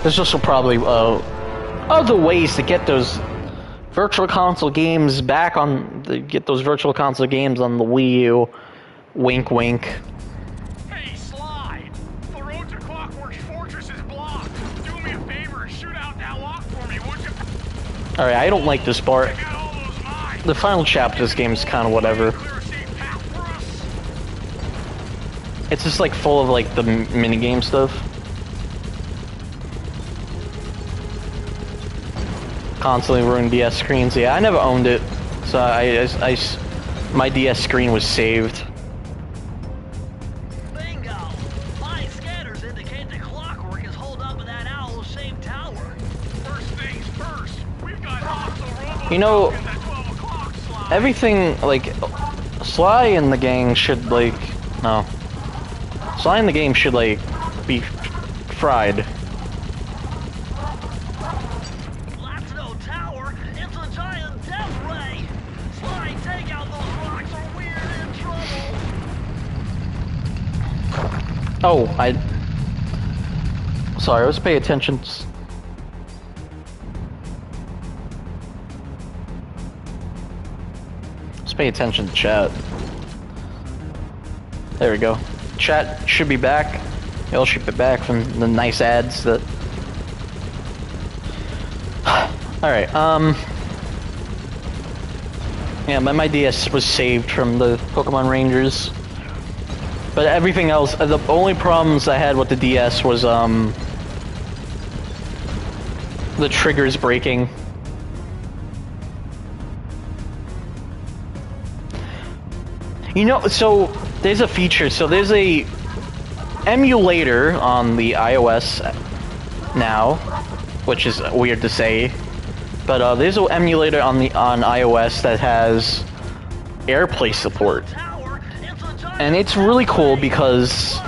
There's also probably other ways to get those Virtual Console games back on, get those Virtual Console games on the Wii U. Wink, wink. Hey, Sly! The road to Clockwork's fortress is blocked. Do me a favor and shoot out that lock for me, would you? Alright, I don't like this part. I got all those mines. The final chapter of this game is kind of whatever. Clear a safe path for us. It's just like full of like the minigame stuff. Constantly ruined DS screens. Yeah, I never owned it, so my DS screen was saved. Bingo! My scanners indicate the Clockwork is holed up in that owl-shaped tower. First things first. We've got hostile robo You know, at 12 o'clock, Sly. everything like Sly and the gang should like Sly and the game should like be fried. That's no tower. It's a giant death ray. Sly, take out those rocks or we're in trouble. Oh, sorry, let's pay attention. Let's pay attention to chat. There we go. Chat should be back. Y'all should be back from the nice ads that. Alright, yeah, my DS was saved from the Pokemon Rangers. But everything else, the only problems I had with the DS was, the triggers breaking. You know, so there's a feature, so there's a emulator on the iOS now, which is weird to say, but there's an emulator on iOS that has AirPlay support, and it's really cool because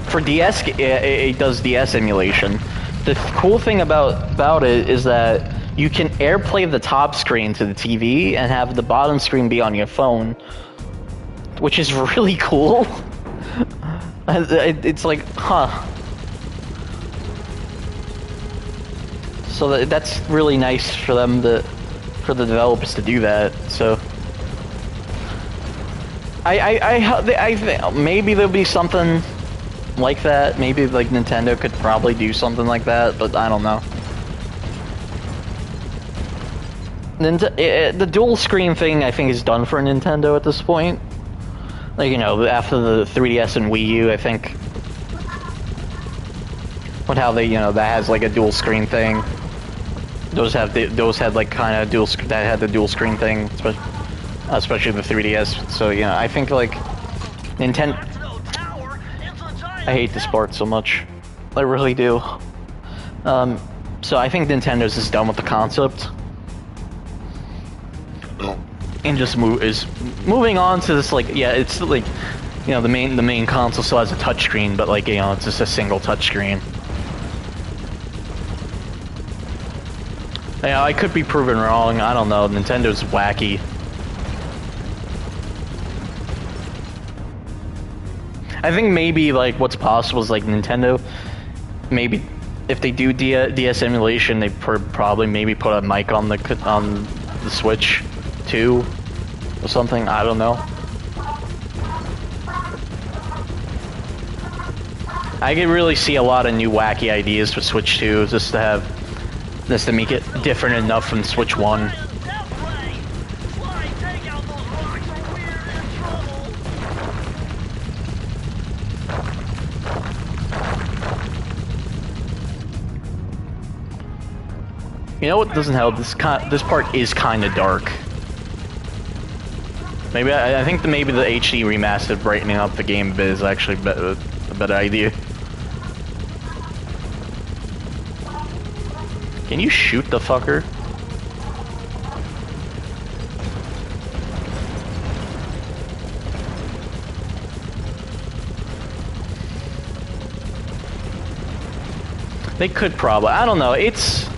for DS it does DS emulation. The cool thing about it is that you can AirPlay the top screen to the TV and have the bottom screen be on your phone, which is really cool. It's like, huh. So that's really nice for them for the developers to do that. So I think maybe there'll be something like that. Maybe like Nintendo could probably do something like that, but I don't know. The dual screen thing I think is done for Nintendo at this point. Like, you know, after the 3DS and Wii U, I think. But how they, you know, that has like a dual screen thing. Those had like kind of that had the dual screen thing, especially the 3DS. So, you know, I think like Nintendo. I hate this part so much. I really do. So I think Nintendo's just done with the concept. And just moving on to this, like, yeah, it's like, you know, the main console still has a touchscreen, but like, you know, it's just a single touchscreen. Yeah, I could be proven wrong. I don't know. Nintendo's wacky. I think maybe like what's possible is like Nintendo, maybe if they do DS emulation, they probably maybe put a mic on the Switch too, or something. I don't know. I could really see a lot of new wacky ideas for Switch 2, just to make it different enough from Switch 1. You know what doesn't help? This part is kind of dark. Maybe I think maybe the HD remastered brightening up the game a bit is actually a better idea. Can you shoot the fucker? They could probably. I don't know. It's.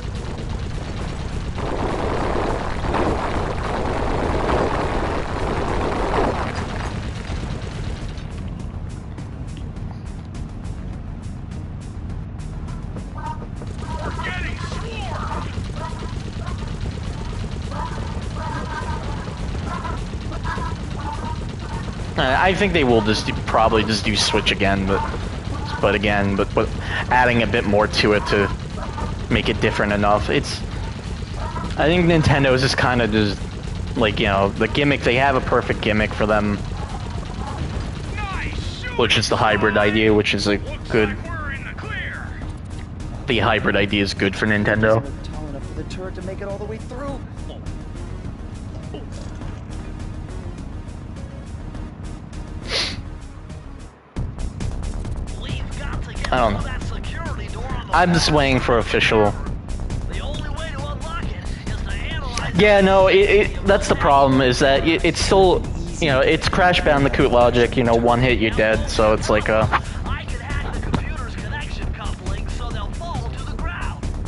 I think they will probably just do Switch again, but adding a bit more to it to make it different enough. I think Nintendo is just kind of just like, you know, the gimmick. They have a perfect gimmick for them, which is the hybrid idea, which is a good. The hybrid idea is good for Nintendo. Tall enough for the turret to make it all the way through. I don't know. I'm just waiting for official. Yeah, no, that's the problem, is that it's still, you know, it's Crash Bandicoot logic, you know, one hit you're dead, so it's like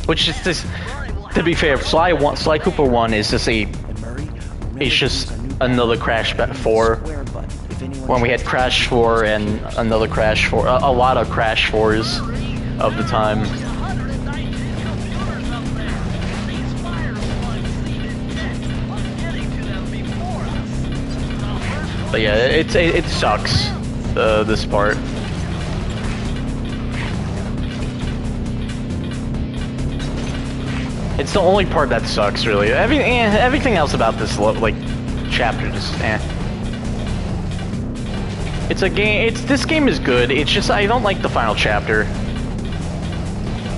which is just, to be fair, Sly Cooper 1 is just another Crash 4. When we had Crash 4 and another Crash 4, a lot of Crash 4s of the time. But yeah, it sucks, this part. It's the only part that sucks, really. Everything else about this, like, chapter just, It's a game. This game is good. It's just I don't like the final chapter.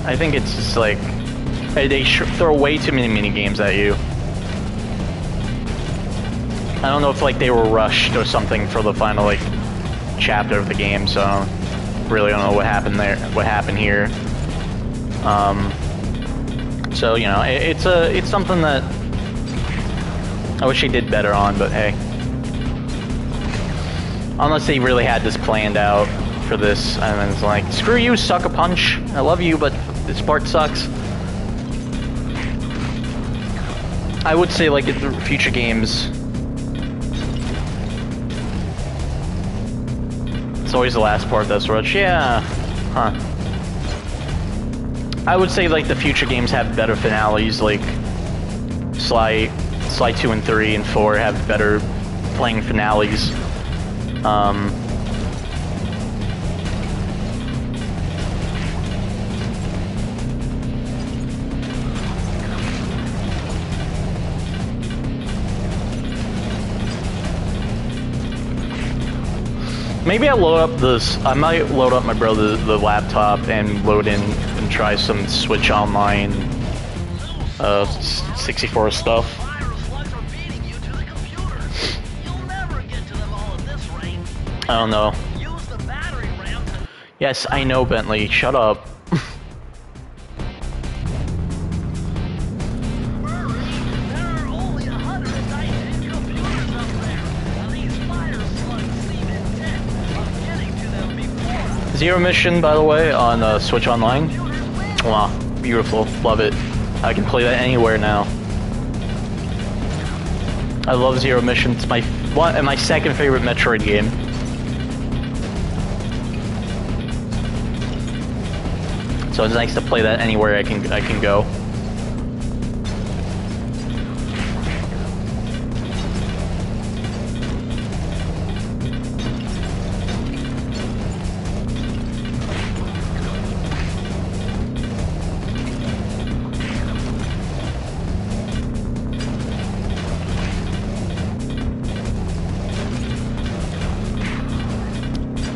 I think it's just like they throw way too many mini games at you. I don't know if like they were rushed or something for the final like chapter of the game. So I really don't know what happened there. What happened here? So you know, it's something that I wish they did better on, but hey. Unless they really had this planned out for this, and then it's like, screw you, suck a punch. I love you, but this part sucks. I would say, like, in future games, it's always the last part that's rushed. Yeah, huh. I would say like the future games have better finales. Like Sly 2 and 3 and 4 have better playing finales. Maybe I load up this. I might load up my brother the laptop and load in and try some Switch Online 64 stuff. I don't know. Yes, I know, Bentley. Shut up. Zero Mission, by the way, on Switch Online. Wow, beautiful. Love it. I can play that anywhere now. I love Zero Mission. It's my second favorite Metroid game. So it's nice to play that anywhere I can go.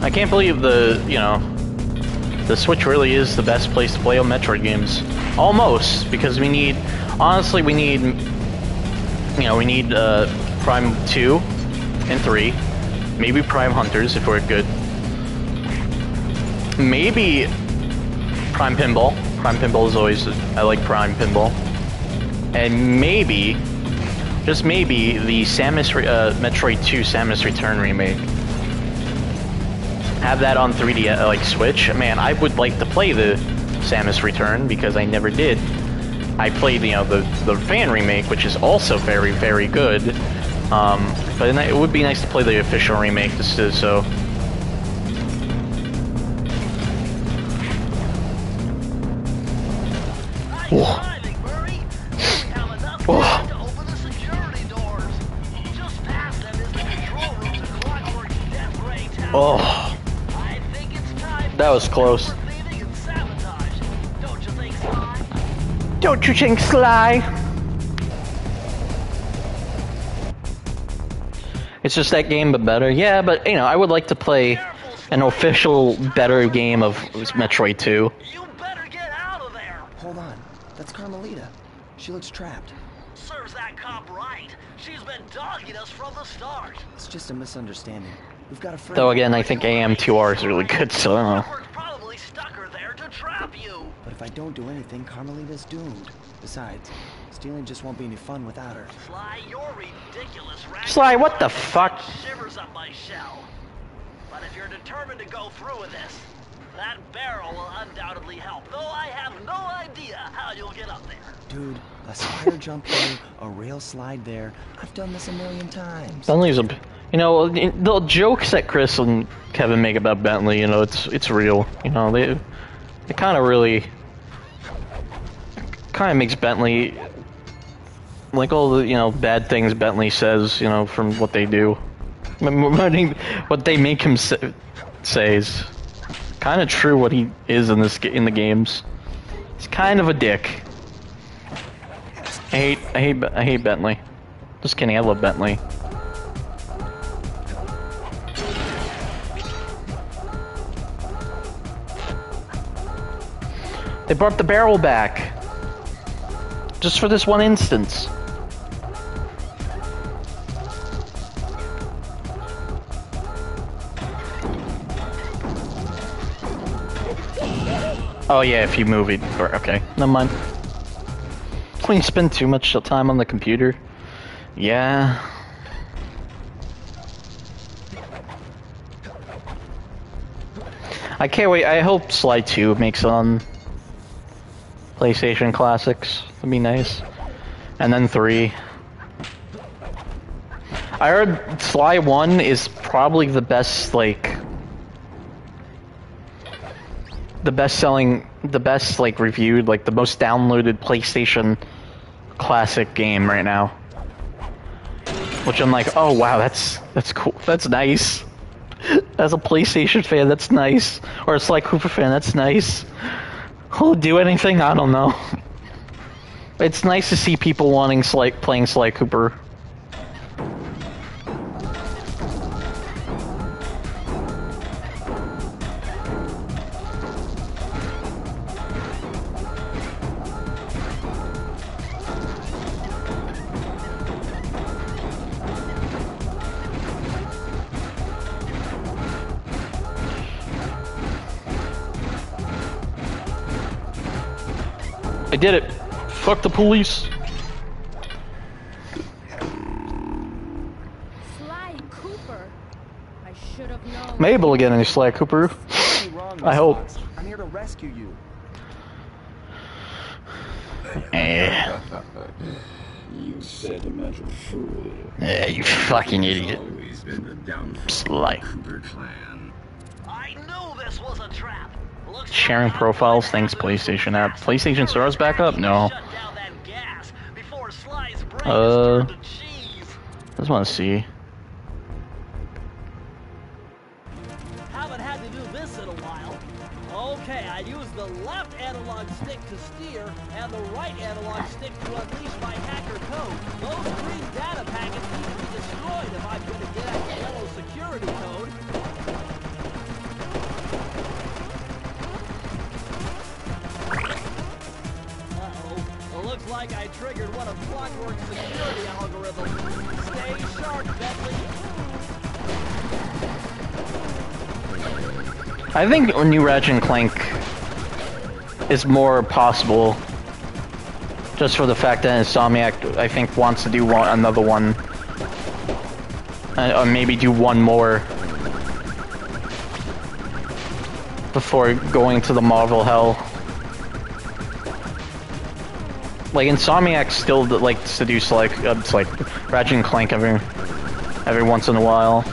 I can't believe the Switch really is the best place to play on Metroid games. Almost, because we need Prime 2 and 3, maybe Prime Hunters if we're good. Maybe Prime Pinball. Prime Pinball is always, I like Prime Pinball. And maybe, just maybe, the Metroid 2 Samus Return remake. Have that on 3D, like Switch. Man, I would like to play the Samus Return because I never did. I played, the fan remake, which is also very, very good. But it would be nice to play the official remake just so. Oh. That was close. Don't you think, Sly? It's just that game, but better. Yeah, but I would like to play an official, better game of Metroid 2. You better get out of there. Hold on. That's Carmelita. She looks trapped. Serves that cop right. She's been dogging us from the start. It's just a misunderstanding. We've got a friend. Though again, I think AM2R is really good, so I don't know. Probably stuck her there to trap you. But if I don't do anything, Carmelita's doomed. Besides, stealing just won't be any fun without her. Sly, you're ridiculous, right? Sly, what the fuck? Shivers up my shell. But if you're determined to go through with this, that barrel will undoubtedly help. Though I have no idea how you'll get up there. Dude, a spider jump here, a rail slide there. I've done this a million times. Bentley's the jokes that Chris and Kevin make about Bentley, it's real. It kind of makes Bentley, like all the bad things Bentley says, from what they do, what they make him say is kind of true. What he is in the games, he's kind of a dick. I hate Bentley. Just kidding. I love Bentley. They brought the barrel back. Just for this one instance. Oh yeah, if you move it. Okay, never mind. When you spend too much time on the computer. Yeah. I can't wait. I hope Sly 2 makes it on PlayStation Classics. That'd be nice. And then 3. I heard Sly 1 is probably the best, the best like reviewed, like the most downloaded PlayStation classic game right now. Which I'm like, oh wow, that's cool, that's nice. As a PlayStation fan, that's nice. Or a Sly Cooper fan, that's nice. Will it do anything? I don't know. It's nice to see people wanting playing Sly Cooper. I did it. Fuck the police. Sly Cooper. I should have known. I'm able to get any Sly Cooper. I hope. I'm here to rescue you. You said a magic fool. Yeah, you fucking idiot. Always been the downfall Sly. Cooper clan. I knew this was a trap. Looks Sharing like profiles, thanks PlayStation app. PlayStation servers back up? No. Shut down that gas before Sly's brain is turned to cheese. Just want to see. Haven't had to do this in a while. Okay, I use the left analog stick to steer and the right analog stick to unleash my hacker code. Those green data packets need to be destroyed if I'm going to get at the yellow security code. Uh-oh. Looks like I triggered one of Clockwork's security algorithms. Stay sharp, Bentley. I think New Ratchet and Clank is more possible, just for the fact that Insomniac, I think, wants to do another one, or maybe do one more before going to the Marvel hell. Like Insomniac still likes to do it's like Ratchet and Clank every once in a while.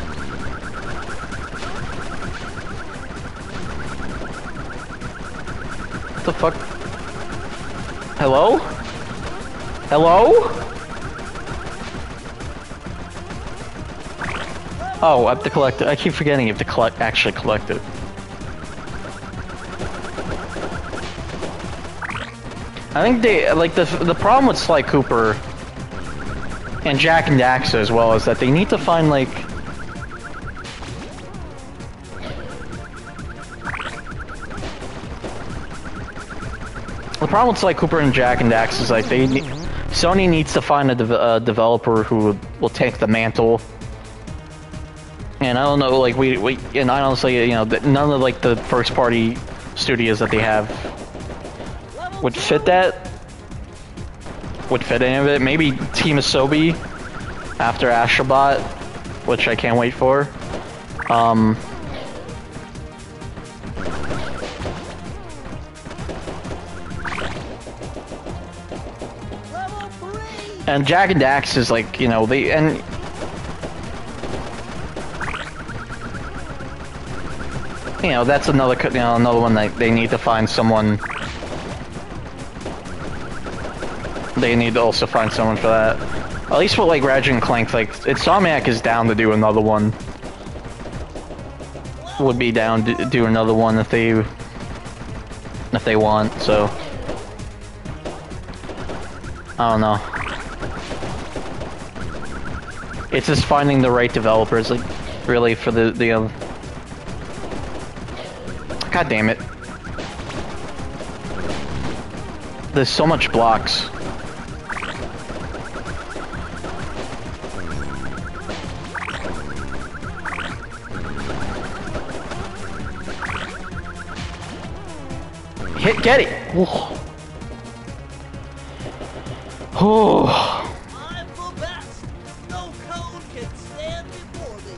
What the fuck? Hello? Hello? Oh, I have to collect it. I keep forgetting you have to actually collect it. I think they, like, the problem with Sly Cooper and Jack and Daxter as well is that they need to find, like, the problem with Sly Cooper and Jack and Daxter is like Sony needs to find a developer who will take the mantle. And I don't know, like and I honestly, you know, none of like the first party studios that they have would fit that. Would fit any of it. Maybe Team Asobi after Astrobot, which I can't wait for. And Jack and Dax is like, you know, another one that they need to find someone. They need to also find someone for that. At least for like Ratchet and Clank, like Insomniac is down to do another one. Would be down to do another one if they want. So I don't know. It's just finding the right developers, like, really, for the God damn it. There's so much blocks. Get it! Oh. Oh. I'm the best. No code can stand before me.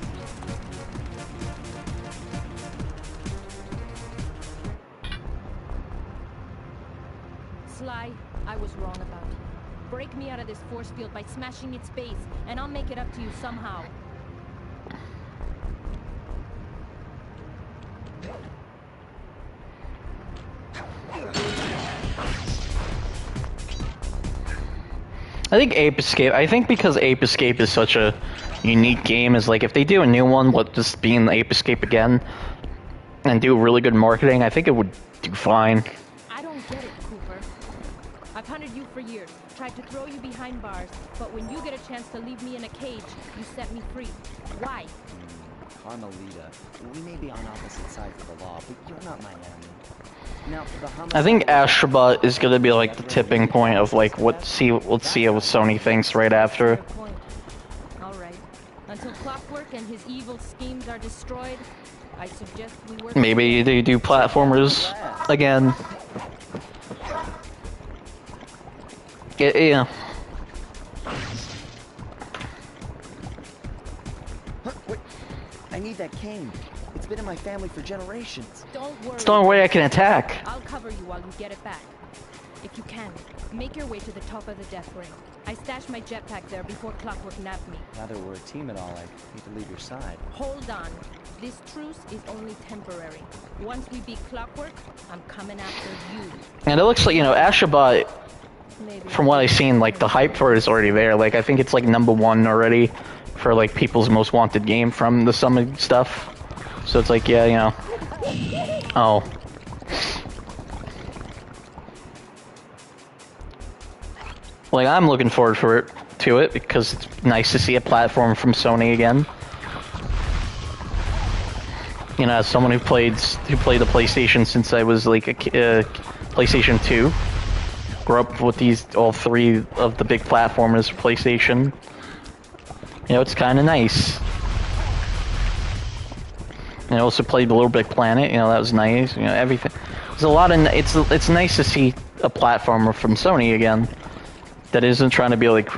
Sly, I was wrong about you. Break me out of this force field by smashing its base, and I'll make it up to you somehow. I think Ape Escape. I think because Ape Escape is such a unique game, is like if they do a new one, what just being Ape Escape again, and do really good marketing, I think it would do fine. I don't get it, Cooper. I've hunted you for years, tried to throw you behind bars, but when you get a chance to leave me in a cage, you set me free. Why? Carmelita, we may be on opposite sides of the law, but you're not my enemy. Now, I think Astrobot is gonna be like the tipping point of like let's see what Sony thinks right after. All right. Until Clockwork and his evil schemes are destroyed, I suggest we work. Maybe they do platformers again. Yeah. Wait, I need that cane. It's been in my family for generations. Don't worry. It's the only way I can attack. I'll cover you while you get it back. If you can, make your way to the top of the death ring. I stashed my jetpack there before Clockwork nabbed me. Now that we're a team and all, I hate to leave your side. Hold on. This truce is only temporary. Once we beat Clockwork, I'm coming after you. And it looks like, you know, Astrobot, Maybe. from what I've seen, like the hype for it is already there. Like I think it's like #1 already for like people's most wanted game from the Summit stuff. So it's like, yeah, you know. Oh. Like I'm looking forward to it because it's nice to see a platform from Sony again. You know, as someone who played the PlayStation since I was like a PlayStation 2, grew up with all three of the big platformers for PlayStation. You know, it's kind of nice. And I also played Little Big Planet. You know, that was nice. You know, everything. There's a lot of. It's nice to see a platformer from Sony again that isn't trying to be like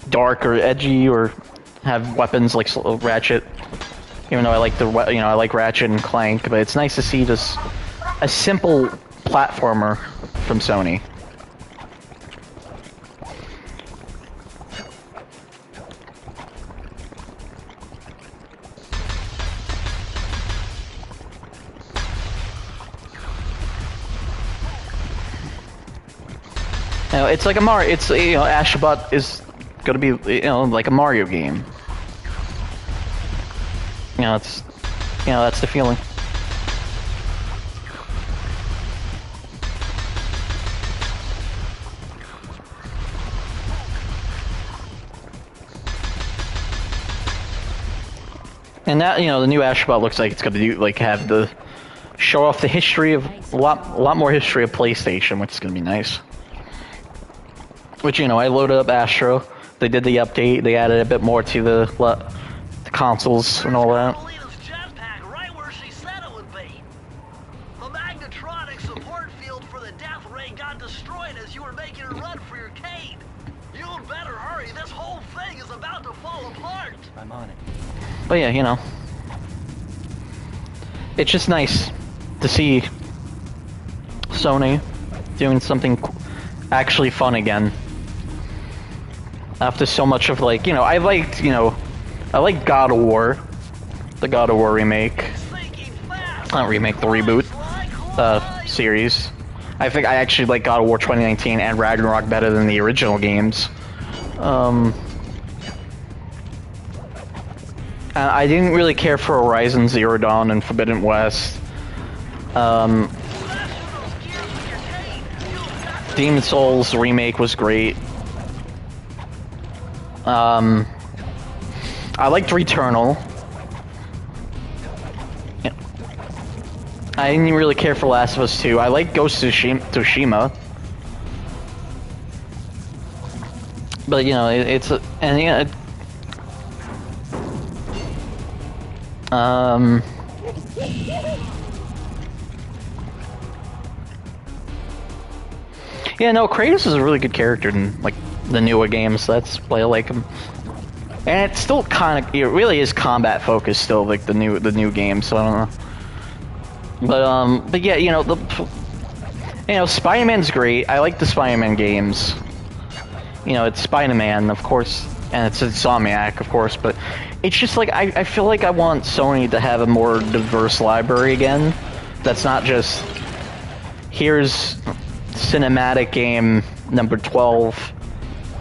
dark or edgy or have weapons like Ratchet. Even though I like I like Ratchet and Clank, but it's nice to see just a simple platformer from Sony. You know, it's like a Mario. It's, you know, Astrobot is gonna be, you know, like a Mario game. You know, it's, you know, that's the feeling. And that, you know, the new Astrobot looks like it's gonna do, like, have the show off the history of a lot more history of PlayStation, which is gonna be nice. Which, you know, I loaded up Astro. They did the update. They added a bit more to the consoles and all that. Carmelita's jetpack right where she said it would be. The magnetronic support field for the death ray got destroyed as you were making a run for your cane. You'd better hurry. This whole thing is about to fall apart. I'm on it. But yeah, you know, it's just nice to see Sony doing something actually fun again. After so much of, like, you know, I liked God of War, the God of War remake. Not remake, the reboot series. I think I actually like God of War 2019 and Ragnarok better than the original games. I didn't really care for Horizon Zero Dawn and Forbidden West. Demon's Souls remake was great. I liked Returnal. Yeah. I didn't really care for Last of Us 2. I like Ghost of Tsushima. But, you know, it's a, and yeah, yeah, no, Kratos is a really good character in, like, the newer games. That's why I like him. And it's still kind of, it really is combat focused still, like the new game. So I don't know. But yeah, you know, Spider-Man's great. I like the Spider-Man games. You know, it's Spider-Man, of course, and it's Insomniac, of course. But it's just like I feel like I want Sony to have a more diverse library again. That's not just here's cinematic game number 12.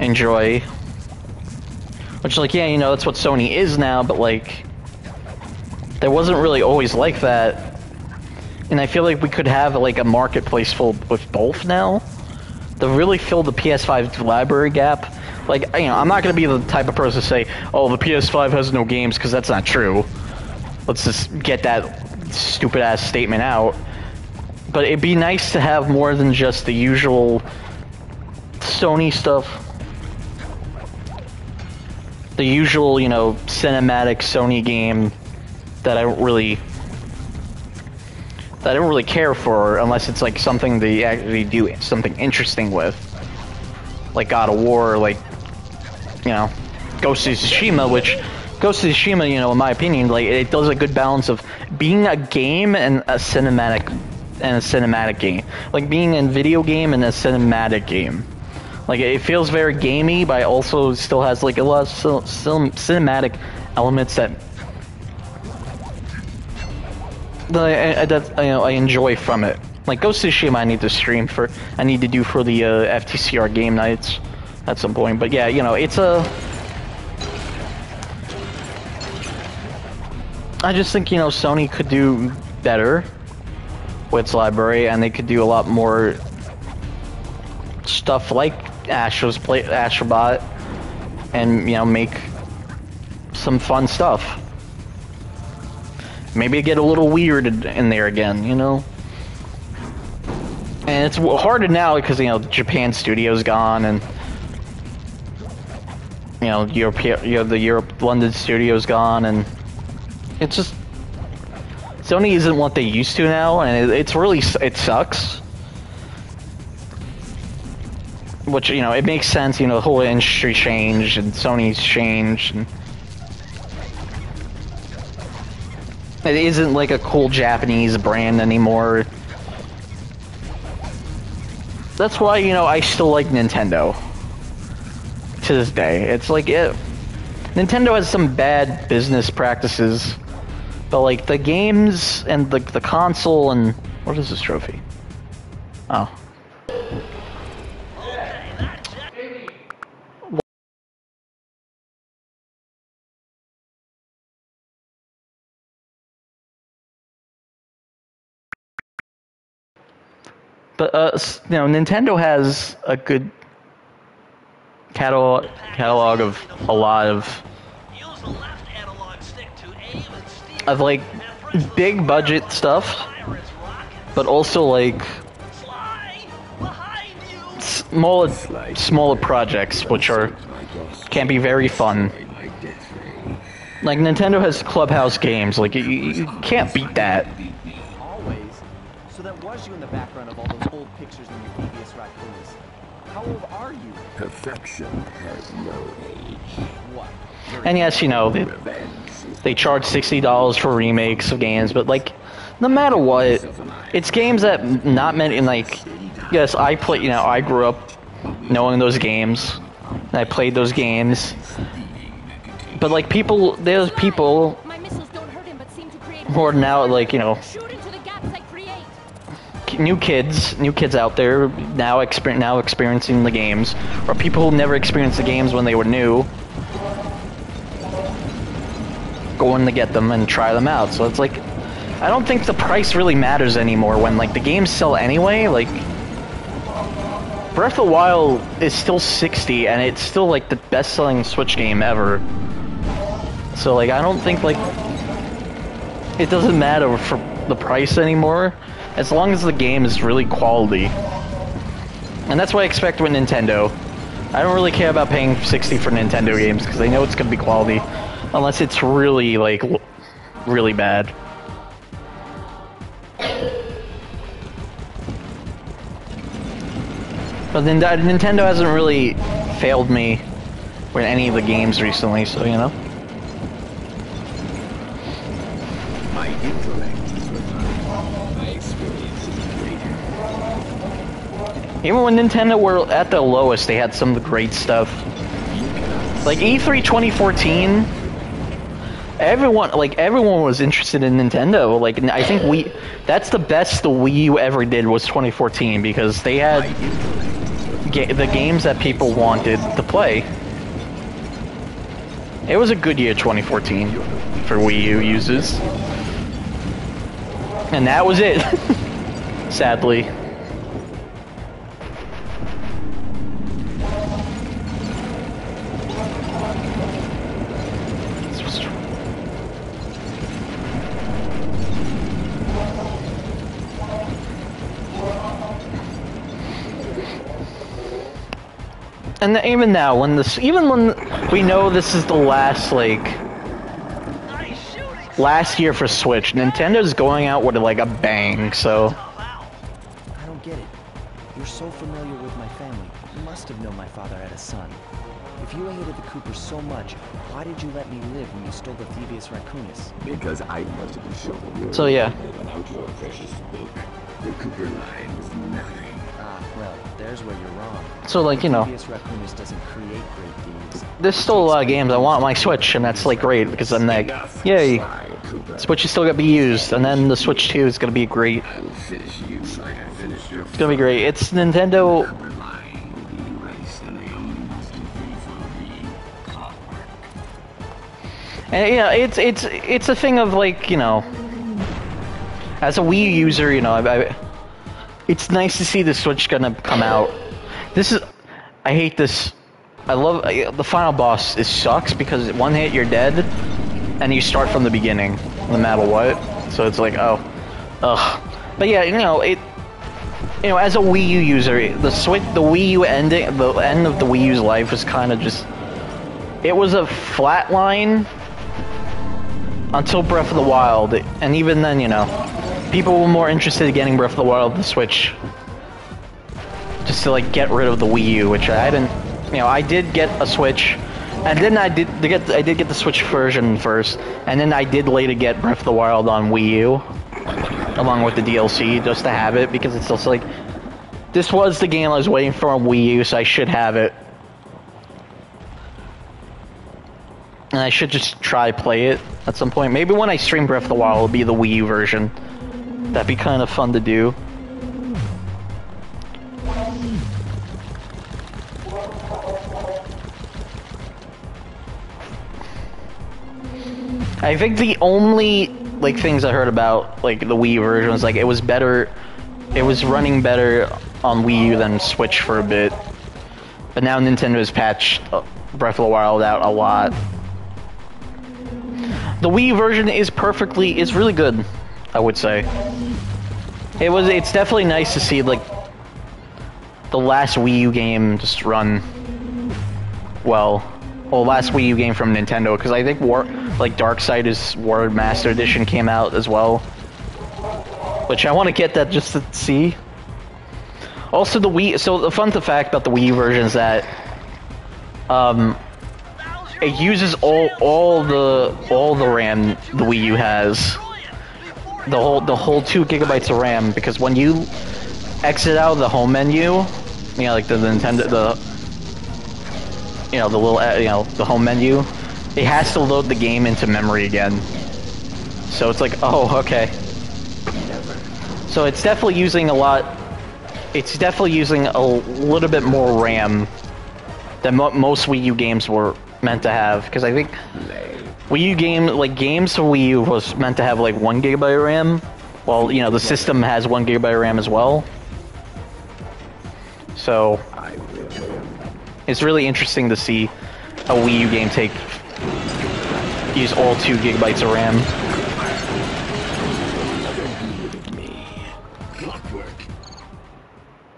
enjoy. Which, like, yeah, you know, that's what Sony is now, but, like, there wasn't really always like that. And I feel like we could have, like, a marketplace full with both now to really fill the PS5 library gap. Like, you know, I'm not going to be the type of person to say, oh, the PS5 has no games, because that's not true. Let's just get that stupid-ass statement out. But it'd be nice to have more than just the usual Sony stuff. The usual, you know, cinematic Sony game that I don't really care for, unless it's like something they actually do something interesting with, like God of War, like, you know, Ghost of Tsushima, which Ghost of Tsushima, you know, in my opinion, like, it does a good balance of being a game and a cinematic game, like being a video game and a cinematic game. Like, it feels very gamey, but it also still has like a lot of cinematic elements that I enjoy from it. Like Ghost of Tsushima, I need to stream for. I need to do for the FTCR game nights at some point. But yeah, you know, it's a. I just think, you know, Sony could do better with its library, and they could do a lot more stuff like Astrobot, and, you know, make some fun stuff. Maybe get a little weird in there again, you know? And it's harder now because, you know, Japan studio's gone, and, you know, the London studio's gone, and it's just, Sony isn't what they used to now, and it sucks. Which, you know, it makes sense, you know, the whole industry changed, and Sony's changed, and it isn't like a cool Japanese brand anymore. That's why, you know, I still like Nintendo to this day. It's like, Nintendo has some bad business practices, but like the games and the console and what is this trophy? Oh. But you know, Nintendo has a good catalog of a lot of like big budget stuff, but also like smaller projects which can be very fun. Like Nintendo has Clubhouse games, like you can't beat that. So that was you in the background of all those old pictures in your previous raccoons. How old are you? Perfection has no age. What? And yes, you know, they charge $60 for remakes of games, but like, no matter what, it's games that not many, like, yes, I grew up knowing those games, and I played those games, but like there's people who are now, like, you know, new kids out there now experiencing the games, or people who never experienced the games when they were new, going to get them and try them out. So it's like, I don't think the price really matters anymore when like the games sell anyway. Like Breath of the Wild is still $60 and it's still like the best-selling Switch game ever. So like, I don't think like it doesn't matter for the price anymore, as long as the game is really quality. And that's what I expect with Nintendo. I don't really care about paying $60 for Nintendo games because I know it's going to be quality, unless it's really, like, really bad. But then Nintendo hasn't really failed me with any of the games recently, so, you know. My intellect is refined. My experience is greater. Even when Nintendo were at their lowest, they had some of the great stuff. Like E3 2014, everyone was interested in Nintendo. Like, I think that's the best the Wii U ever did was 2014, because they had the games that people wanted to play. It was a good year, 2014, for Wii U users. And that was it, sadly. And even now, when we know this is the last last year for Switch, Nintendo's going out with like a bang. So I don't get it. You're so familiar with my family. You must have known my father had a son. If you hated the Coopers so much, why did you let me live when you stole the Thievius Raccoonus? Because I must have shown you. So yeah. About your precious book. The Cooper line was nothing. Well, there's where you're wrong. So like, you know, Thievius Raccoonus doesn't create great games. there's still a lot of games I want on my Switch, and that's like great because I'm like, yay, Switch is still gonna be used, and then the Switch 2 is gonna be great. It's gonna be great. It's Nintendo. And yeah, it's a thing of like, you know, as a Wii U user, you know, it's nice to see the Switch gonna come out. I hate this. I love the final boss. It sucks because one hit you're dead, and you start from the beginning, no matter what. So it's like, oh, ugh. But yeah, you know, as a Wii U user, the Wii U ending, the end of the Wii U's life was kind of just. It was a flat line until Breath of the Wild, and even then, you know, people were more interested in getting Breath of the Wild than Switch. Just to like get rid of the Wii U, which I didn't. You know, I did get a Switch, and then I did get the Switch version first, and then I did later get Breath of the Wild on Wii U, along with the DLC, just to have it, because it's also like, this was the game I was waiting for on Wii U, so I should have it. And I should just try play it at some point. Maybe when I stream Breath of the Wild, it'll be the Wii U version. That'd be kind of fun to do. I think the only like things I heard about like the Wii U version was like it was better, it was running better on Wii U than Switch for a bit. But now Nintendo has patched Breath of the Wild out a lot. The Wii U version is really good, I would say. It's definitely nice to see like the last Wii U game just run well. Well, last Wii U game from Nintendo, because I think Darksiders War Master Edition came out as well, which I want to get that just to see. Also, so the fun fact about the Wii U version is that it uses all the RAM the Wii U has, the whole 2 gigabytes of RAM, because when you exit out of the home menu, you know, like the Nintendo, the home menu, it has to load the game into memory again. So it's like, oh, okay. So it's definitely using a lot. It's definitely using a little bit more RAM than most Wii U games were meant to have. Because I think Wii U games for Wii U was meant to have like 1 gigabyte of RAM. Well, you know, the system has 1 gigabyte of RAM as well. So it's really interesting to see a Wii U game use all 2 gigabytes of RAM.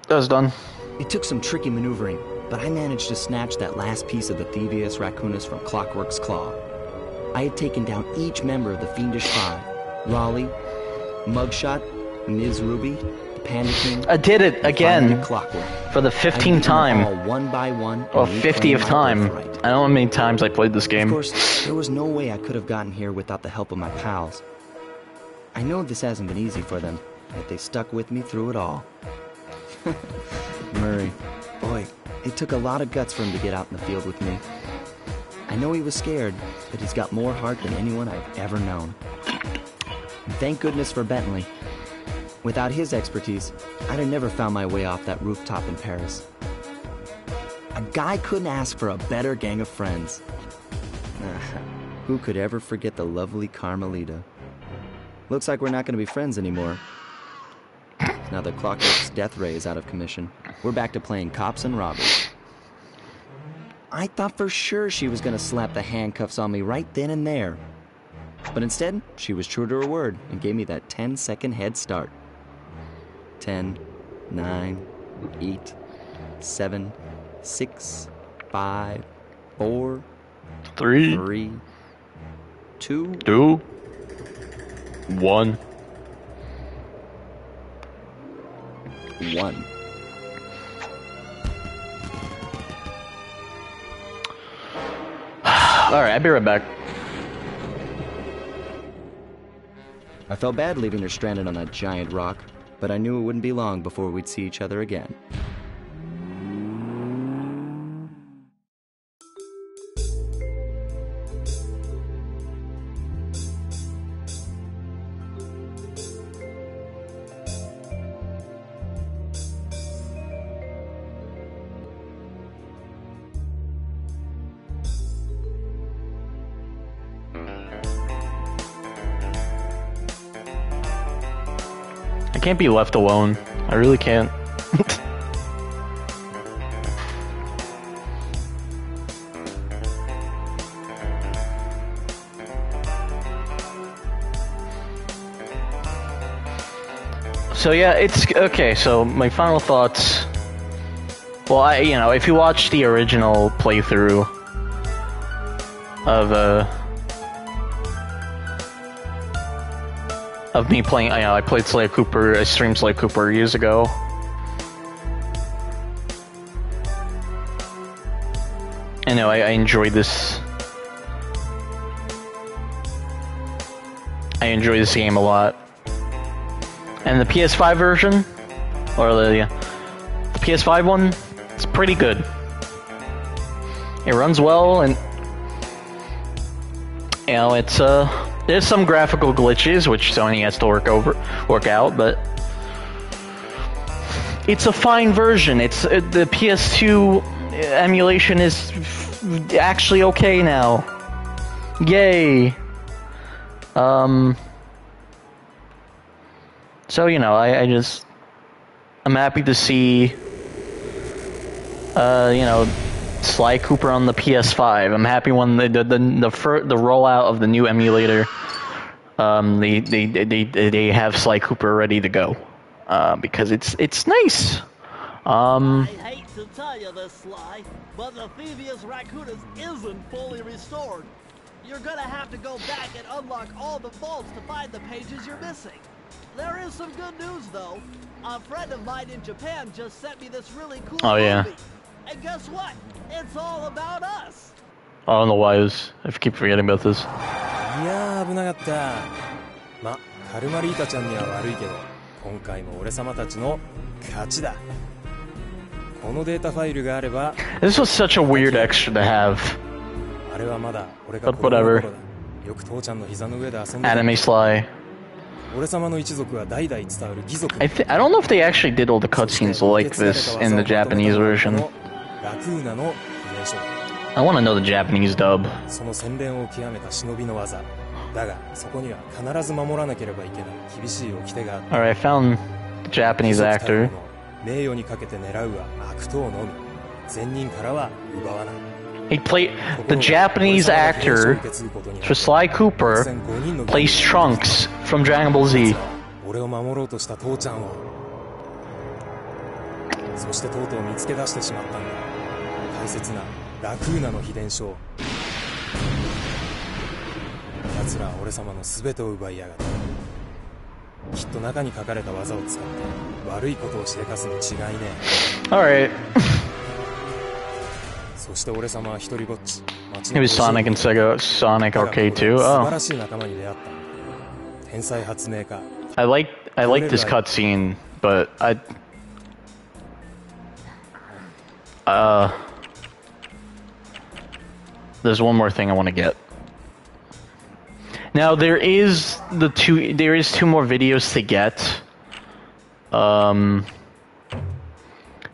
That was done. It took some tricky maneuvering, but I managed to snatch that last piece of the Thievius Raccoonus from Clockwork's claw. I had taken down each member of the Fiendish Five: Raleigh, Mugshot, Ms. Ruby, the Panda King. I did it again Clockwork. For the 15th time. All one by one. Or 50th time. I don't know how many times I played this game. Of course, there was no way I could have gotten here without the help of my pals. I know this hasn't been easy for them, but they stuck with me through it all. Murray, boy, it took a lot of guts for him to get out in the field with me. I know he was scared, but he's got more heart than anyone I've ever known. And thank goodness for Bentley. Without his expertise, I'd have never found my way off that rooftop in Paris. A guy couldn't ask for a better gang of friends. Who could ever forget the lovely Carmelita? Looks like we're not going to be friends anymore. Now that Clockwork's death ray is out of commission, we're back to playing cops and robbers. I thought for sure she was going to slap the handcuffs on me right then and there. But instead, she was true to her word and gave me that 10-second head start. 10, 9, 8, 7, 6, 5, 4, 3, 2, 1. 1. Alright, I'll be right back. I felt bad leaving her stranded on that giant rock, but I knew it wouldn't be long before we'd see each other again. I can't be left alone. I really can't. So yeah, it's okay. So my final thoughts. Well, if you watch the original playthrough of me playing, I played Sly Cooper, I streamed Sly Cooper years ago. I enjoyed this. I enjoy this game a lot. And the PS5 version, or the PS5 one, it's pretty good. It runs well, and it's there's some graphical glitches which Sony has to work out, but it's a fine version. The PS2 emulation is actually okay now. Yay! So I'm happy to see Sly Cooper on the PS5. I'm happy when the rollout of the new emulator, they have Sly Cooper ready to go, because it's nice. I hate to tell you this, Sly, but the Thievius Raccoonus isn't fully restored. You're gonna have to go back and unlock all the vaults to find the pages you're missing. There is some good news, though. A friend of mine in Japan just sent me this really cool movie. And guess what? It's all about us. I don't know why I keep forgetting about this. いやー危なかった。ま、カルマリータちゃんには悪いけど、今回も俺様たちの勝ちだ。このデータファイルがあれば。This was such a weird extra to have. あれはまだ俺が But whatever. よく父ちゃんの膝の上で遊んで。Anime Sly. 俺様の一族は代々伝わる義族。I don't know if they actually did all the cutscenes like this in the Japanese version. ラクーナの秘伝書。I want to know the Japanese dub. その洗練を極めた忍びの技。だがそこには必ず守らなければいけない厳しい掟があった。Alright, I found the Japanese actor. 名誉にかけて狙うは悪党のみ。善人からは奪わない。He played the Japanese actor for Sly Cooper plays Trunks from Dragon Ball Z. 俺を守ろうとした父ちゃんをそしてとうとう見つけ出してしまったんだ。大切なラクーナの秘伝書。奴らは俺様の全てを奪いやがった。きっと中に書かれた技を使って悪いことをしでかすに違いねえ。Alright. そして俺様は一人ぼっち。It was Sonic and Sonic Arcade too. 素晴らしい仲間に出会った。天才発明家。I like this cutscene, but there's one more thing I want to get. Now there is two more videos to get.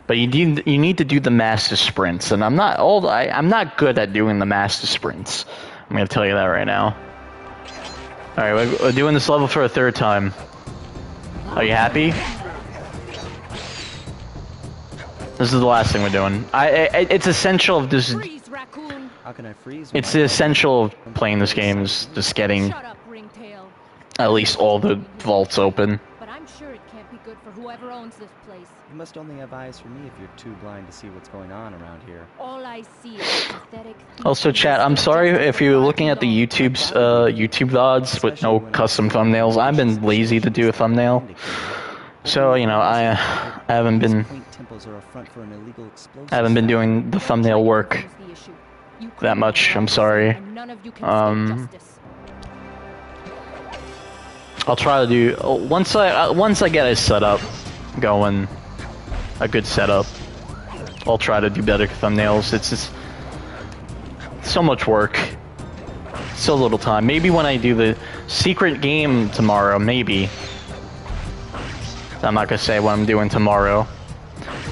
But But you need to do the master sprints, and I'm not good at doing the master sprints. I'm gonna tell you that right now. All right, we're doing this level for a third time. Are you happy? This is the last thing we're doing. It's essential of this. Freeze, raccoon. How can I freeze? It's the essential of playing this game is just getting Shut up, ringtail. at least all the vaults open. But I'm sure it can't be good for whoever owns this place. You must only have eyes for me if you're too blind to see what's going on around here. All I see is pathetic. Also, chat, I'm sorry if you're looking at the YouTube VODs with no custom thumbnails. I've been lazy to do a thumbnail, so you know I haven't been doing the thumbnail work that much. I'm sorry. I'll try to do once I get a setup going, a good setup. I'll try to do better thumbnails. It's just so much work, so little time. Maybe when I do the secret game tomorrow, maybe. I'm not gonna say what I'm doing tomorrow.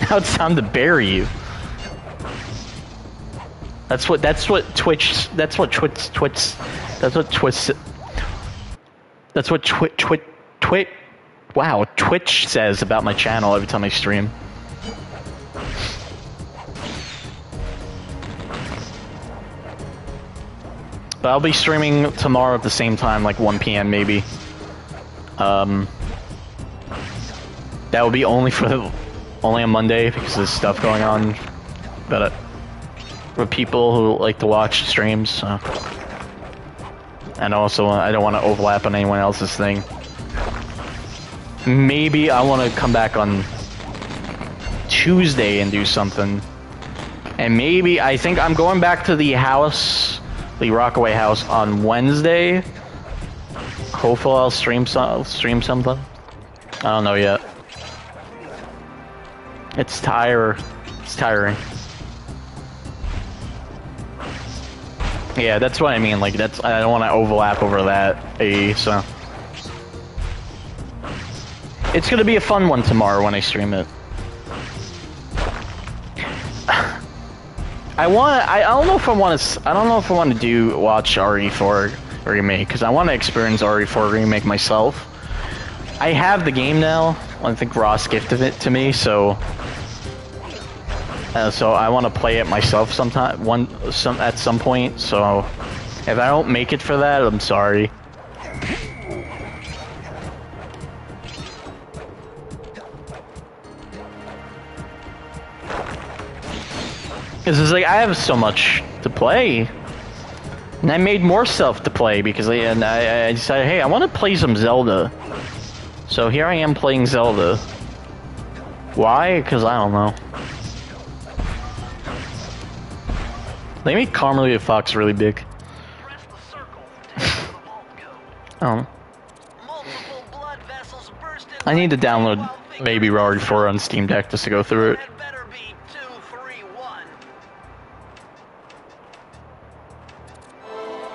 Now it's time to bury you. That's what Twitch says about my channel every time I stream. But I'll be streaming tomorrow at the same time, like 1 PM maybe. That will be only on Monday because there's stuff going on that with people who like to watch streams. So. And also, I don't want to overlap on anyone else's thing. Maybe I want to come back on Tuesday and do something. And maybe, I think I'm going back to the house, the Rockaway house, on Wednesday. Hopefully I'll stream something. I don't know yet. It's tiring. Yeah, that's what I mean. Like, I don't want to overlap over that. So it's gonna be a fun one tomorrow when I stream it. I don't know if I want to watch RE4 remake because I want to experience RE4 remake myself. I have the game now. I think Ross gifted it to me, so I want to play it myself at some point. So if I don't make it for that, I'm sorry. Because it's like I have so much to play, and I made more stuff to play because I decided, hey, I want to play some Zelda. So here I am playing Zelda. Why? Because I don't know. They made Carmelita Fox really big. Oh. I need to download Baby Rory 4 on Steam Deck just to go through it.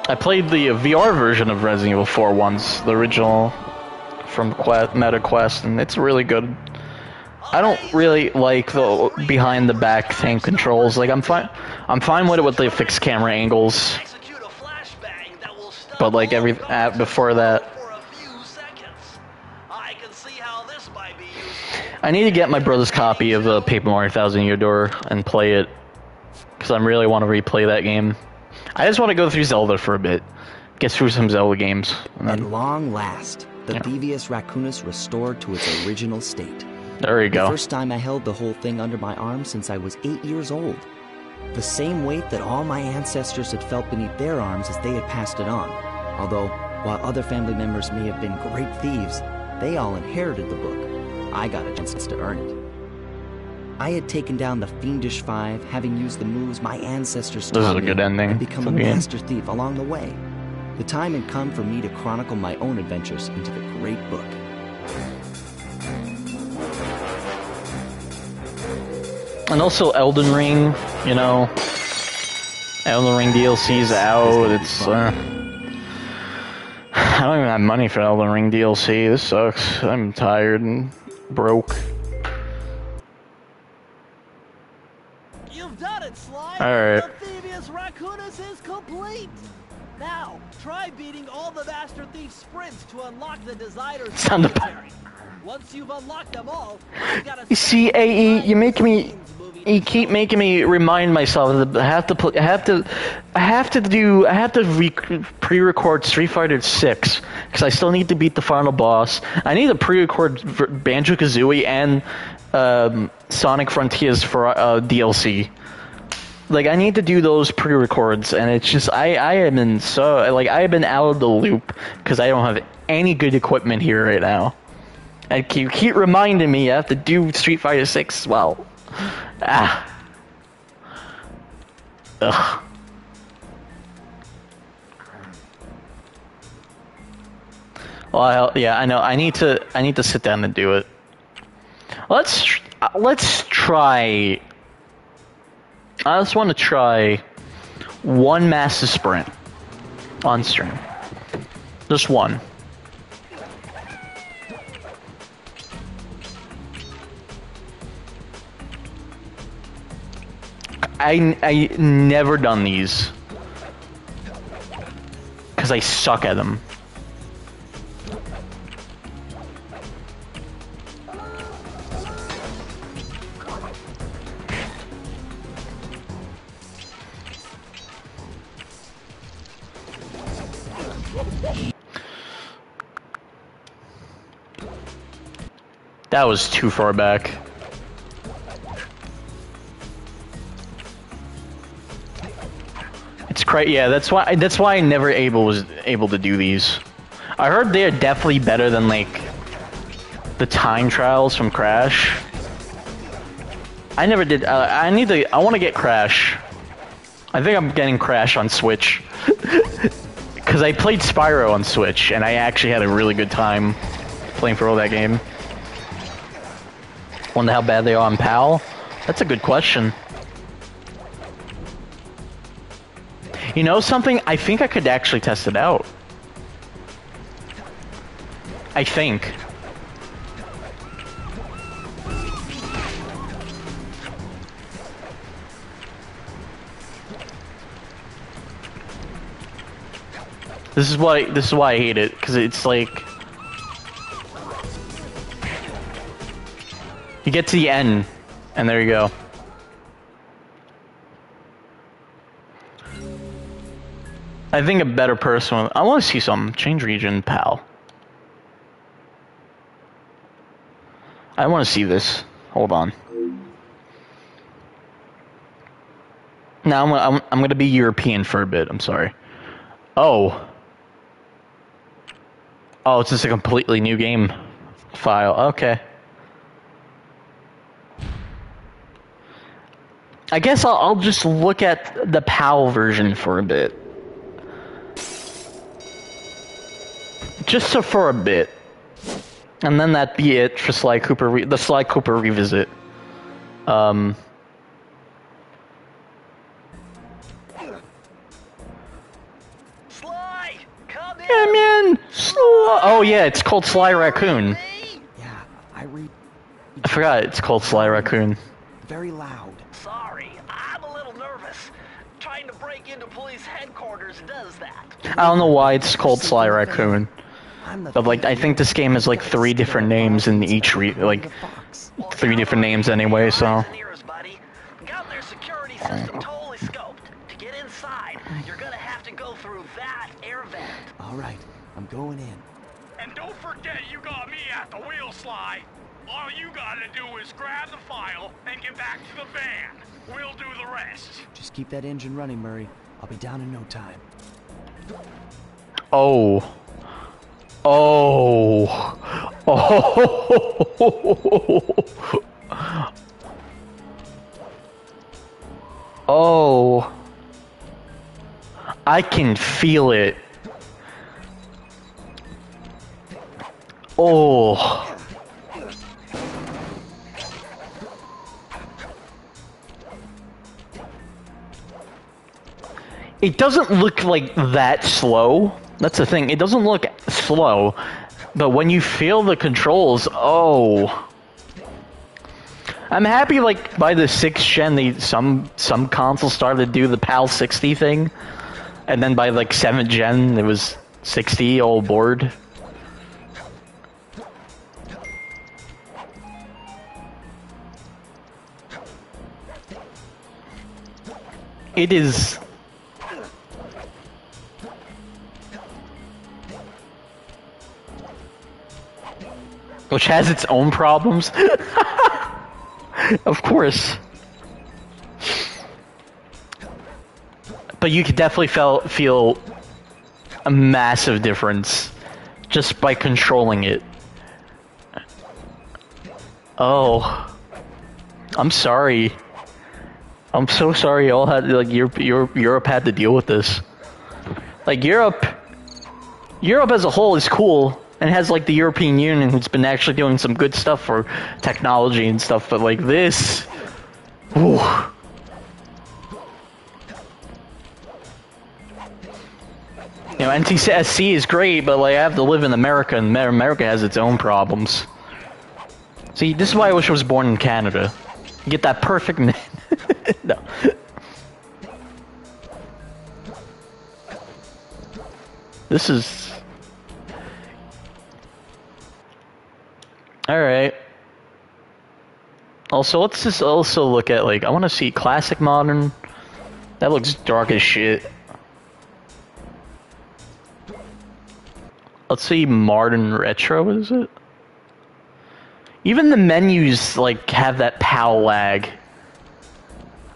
I played the VR version of Resident Evil 4 once, the original from MetaQuest, and it's really good. I don't really like the behind the back tank controls. Like I'm fine with it with the fixed camera angles. But like before that, I need to get my brother's copy of Paper Mario Thousand Year Door and play it because I really want to replay that game. I just want to go through Zelda for a bit, get through some Zelda games. And then, at long last, the Devious Raccoonus restored to its original state. There you go. The first time I held the whole thing under my arm since I was 8 years old. The same weight that all my ancestors had felt beneath their arms as they had passed it on. Although, while other family members may have been great thieves, they all inherited the book. I got a chance to earn it. I had taken down the Fiendish Five, having used the moves my ancestors taught me, and become a master thief along the way. The time had come for me to chronicle my own adventures into the great book. And also Elden Ring, you know. Elden Ring DLC's out. It's I don't even have money for Elden Ring DLC. This sucks. I'm tired and broke. You've done it, Sly! Alright. The Thievius Raccoonus is complete! Now, try beating all the Master Thief sprints to unlock the designer's Time to- secretary. Once you've unlocked them all, you gotta... You see, AE, you make me. You keep making me remind myself that I have to pre-record Street Fighter 6 because I still need to beat the final boss. I need to pre-record Banjo-Kazooie and Sonic Frontiers for DLC. Like, I need to do those pre-records, and it's just I have been out of the loop because I don't have any good equipment here right now. And you keep reminding me I have to do Street Fighter 6 as well. Ah. Ugh. Well, yeah, I know. I need to sit down and do it. Let's try. I just want to try one massive sprint on stream. Just one. I never done these because I suck at them. That was too far back. It's crazy. Yeah, that's why I never was able to do these. I heard they're definitely better than like the time trials from Crash. I never did. I want to get Crash. I think I'm getting Crash on Switch because I played Spyro on Switch and I actually had a really good time playing for all that game. Wonder how bad they are on PAL? That's a good question. You know something? I think I could actually test it out. I think. This is why I hate it, because it's like you get to the end, and there you go. I think a better person. I want to see some change region, PAL. I want to see this. Hold on. Now I'm gonna be European for a bit. I'm sorry. Oh, it's just a completely new game file. Okay. I guess I'll just look at the PAL version for a bit. Just for a bit. And then that'd be it for Sly Cooper, the Sly Cooper revisit. Sly, come in! Come in! Sly! Oh yeah, it's called Sly Raccoon. Yeah, I forgot it's called Sly Raccoon. very loud. Sorry, I'm a little nervous. Trying to break into police headquarters does that. I don't know why it's called Sly Raccoon. But like, I think this game has like 3 different names in each three different names anyway. So. Buddy. Got their security system totally scoped. To get inside, you're gonna have to go through that air vent. All right, I'm going in. And don't forget you got me at the wheel, Sly. All you gotta do is grab the file and get back to the van. We'll do the rest. Just keep that engine running, Murray. I'll be down in no time. Oh. I can feel it. Oh. It doesn't look like that slow. That's the thing. It doesn't look slow, but when you feel the controls, oh. I'm happy, like, by the 6th gen, some consoles started to do the PAL 60 thing, and then by, like, 7th gen, it was 60 all aboard. It is... Which has its own problems. Of course. But you could definitely feel a massive difference just by controlling it. Oh. I'm sorry. I'm so sorry y'all had, like, Europe had to deal with this. Like, Europe as a whole is cool, and has, like, the European Union, who's been actually doing some good stuff for technology and stuff, but, like, this... Ooh. You know, NTSC is great, but, like, I have to live in America, and America has its own problems. See, this is why I wish I was born in Canada. You get that perfect... No. This is... Alright. Also, let's just also look at, like, I want to see classic modern. That looks dark as shit. Let's see modern retro, is it? Even the menus, like, have that PAL lag.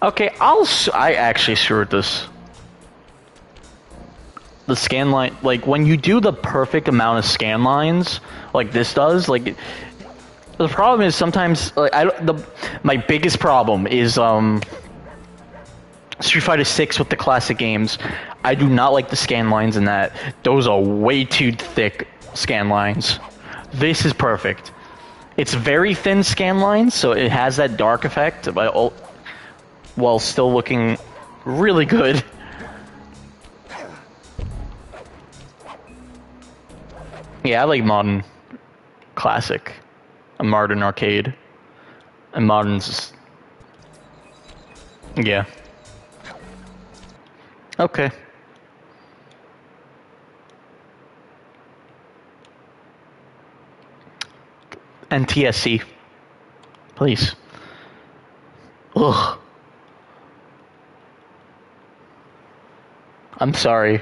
Okay, I actually screwed this. The scan line, like, when you do the perfect amount of scan lines, like this does, like, the problem is sometimes, like, my biggest problem is, Street Fighter 6 with the classic games. I do not like the scan lines in that. Those are way too thick scan lines. This is perfect. It's very thin scan lines, so it has that dark effect, but while still looking really good. Yeah, I like modern classic, a modern arcade, and modern's... Yeah. Okay. NTSC. Please. Ugh. I'm sorry.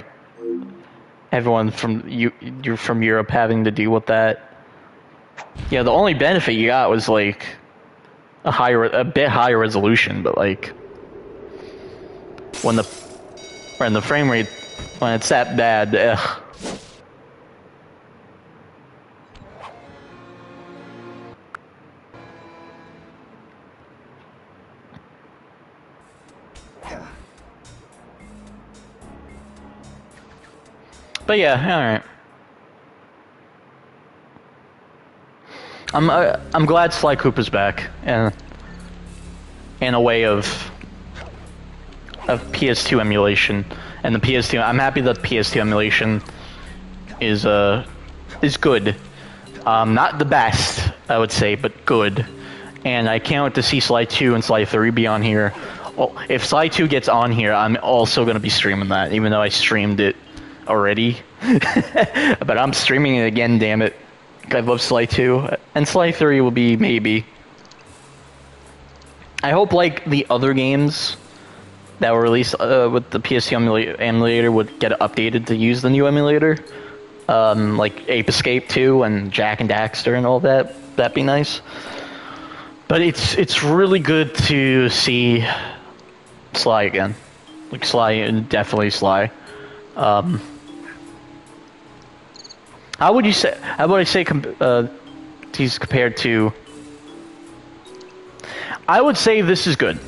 Everyone you're from Europe having to deal with that. Yeah, the only benefit you got was, like, a bit higher resolution, but, like, when the frame rate, when it's that bad, ugh. But yeah, all right. I'm glad Sly Cooper's back, and in a way of PS2 emulation, and the PS2. I'm happy that PS2 emulation is good. Not the best, I would say, but good. And I can't wait to see Sly 2 and Sly 3 be on here. Well, if Sly 2 gets on here, I'm also gonna be streaming that, even though I streamed it already. But I'm streaming it again, damn it. I love Sly 2. And Sly 3 will be maybe. I hope, like, the other games that were released with the PS2 emulator would get updated to use the new emulator. Like Ape Escape 2 and Jak and Daxter and all that. That'd be nice. But it's really good to see Sly again. Like, Sly, and definitely Sly. How would I say he's compared to? I would say this is good.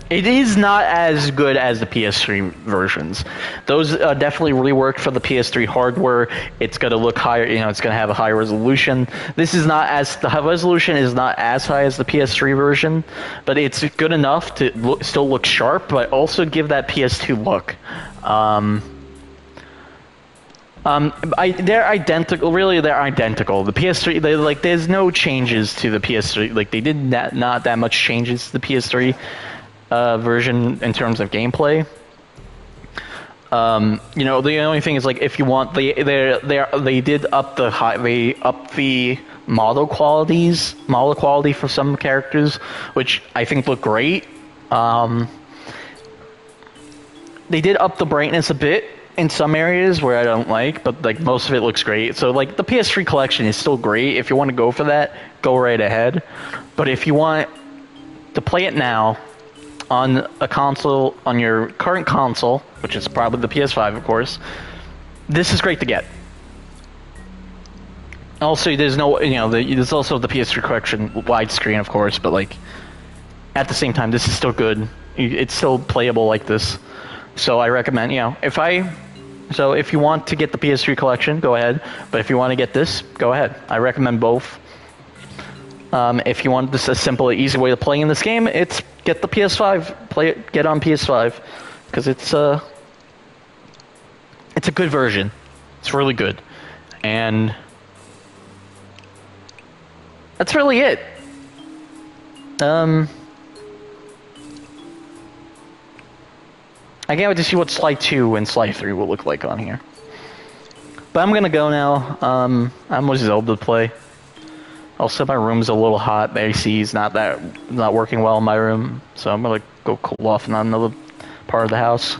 It is not as good as the PS3 versions. Those definitely reworked for the PS3 hardware. It's gonna look higher, you know, it's gonna have a higher resolution. The resolution is not as high as the PS3 version, but it's good enough to still look sharp, but also give that PS2 look. They're identical. Really, they're identical. The PS3, there's no changes to the PS3. Like, they did not that much changes to the PS3 version in terms of gameplay. You know, the only thing is, like, if you want, they did up the model quality for some characters, which I think look great. They did up the brightness a bit in some areas where I don't like, but like most of it looks great. So like the PS3 collection is still great. If you want to go for that, go right ahead. But if you want to play it now on a console, on your current console, which is probably the PS5, of course, this is great to get. Also, there's no, you know, there's also the PS3 collection widescreen, of course, but like at the same time, this is still good. It's still playable like this. So I recommend, you know, if you want to get the PS3 collection, go ahead. But if you want to get this, go ahead. I recommend both. If you want this a simple, easy way of playing in this game, it's get the PS5. Get on PS5 because it's a good version. It's really good, and that's really it. I can't wait to see what Sly 2 and Sly 3 will look like on here. But I'm gonna go now. I'm with Zelda to play. Also, my room's a little hot. The AC is not working well in my room, so I'm gonna go cool off in another part of the house.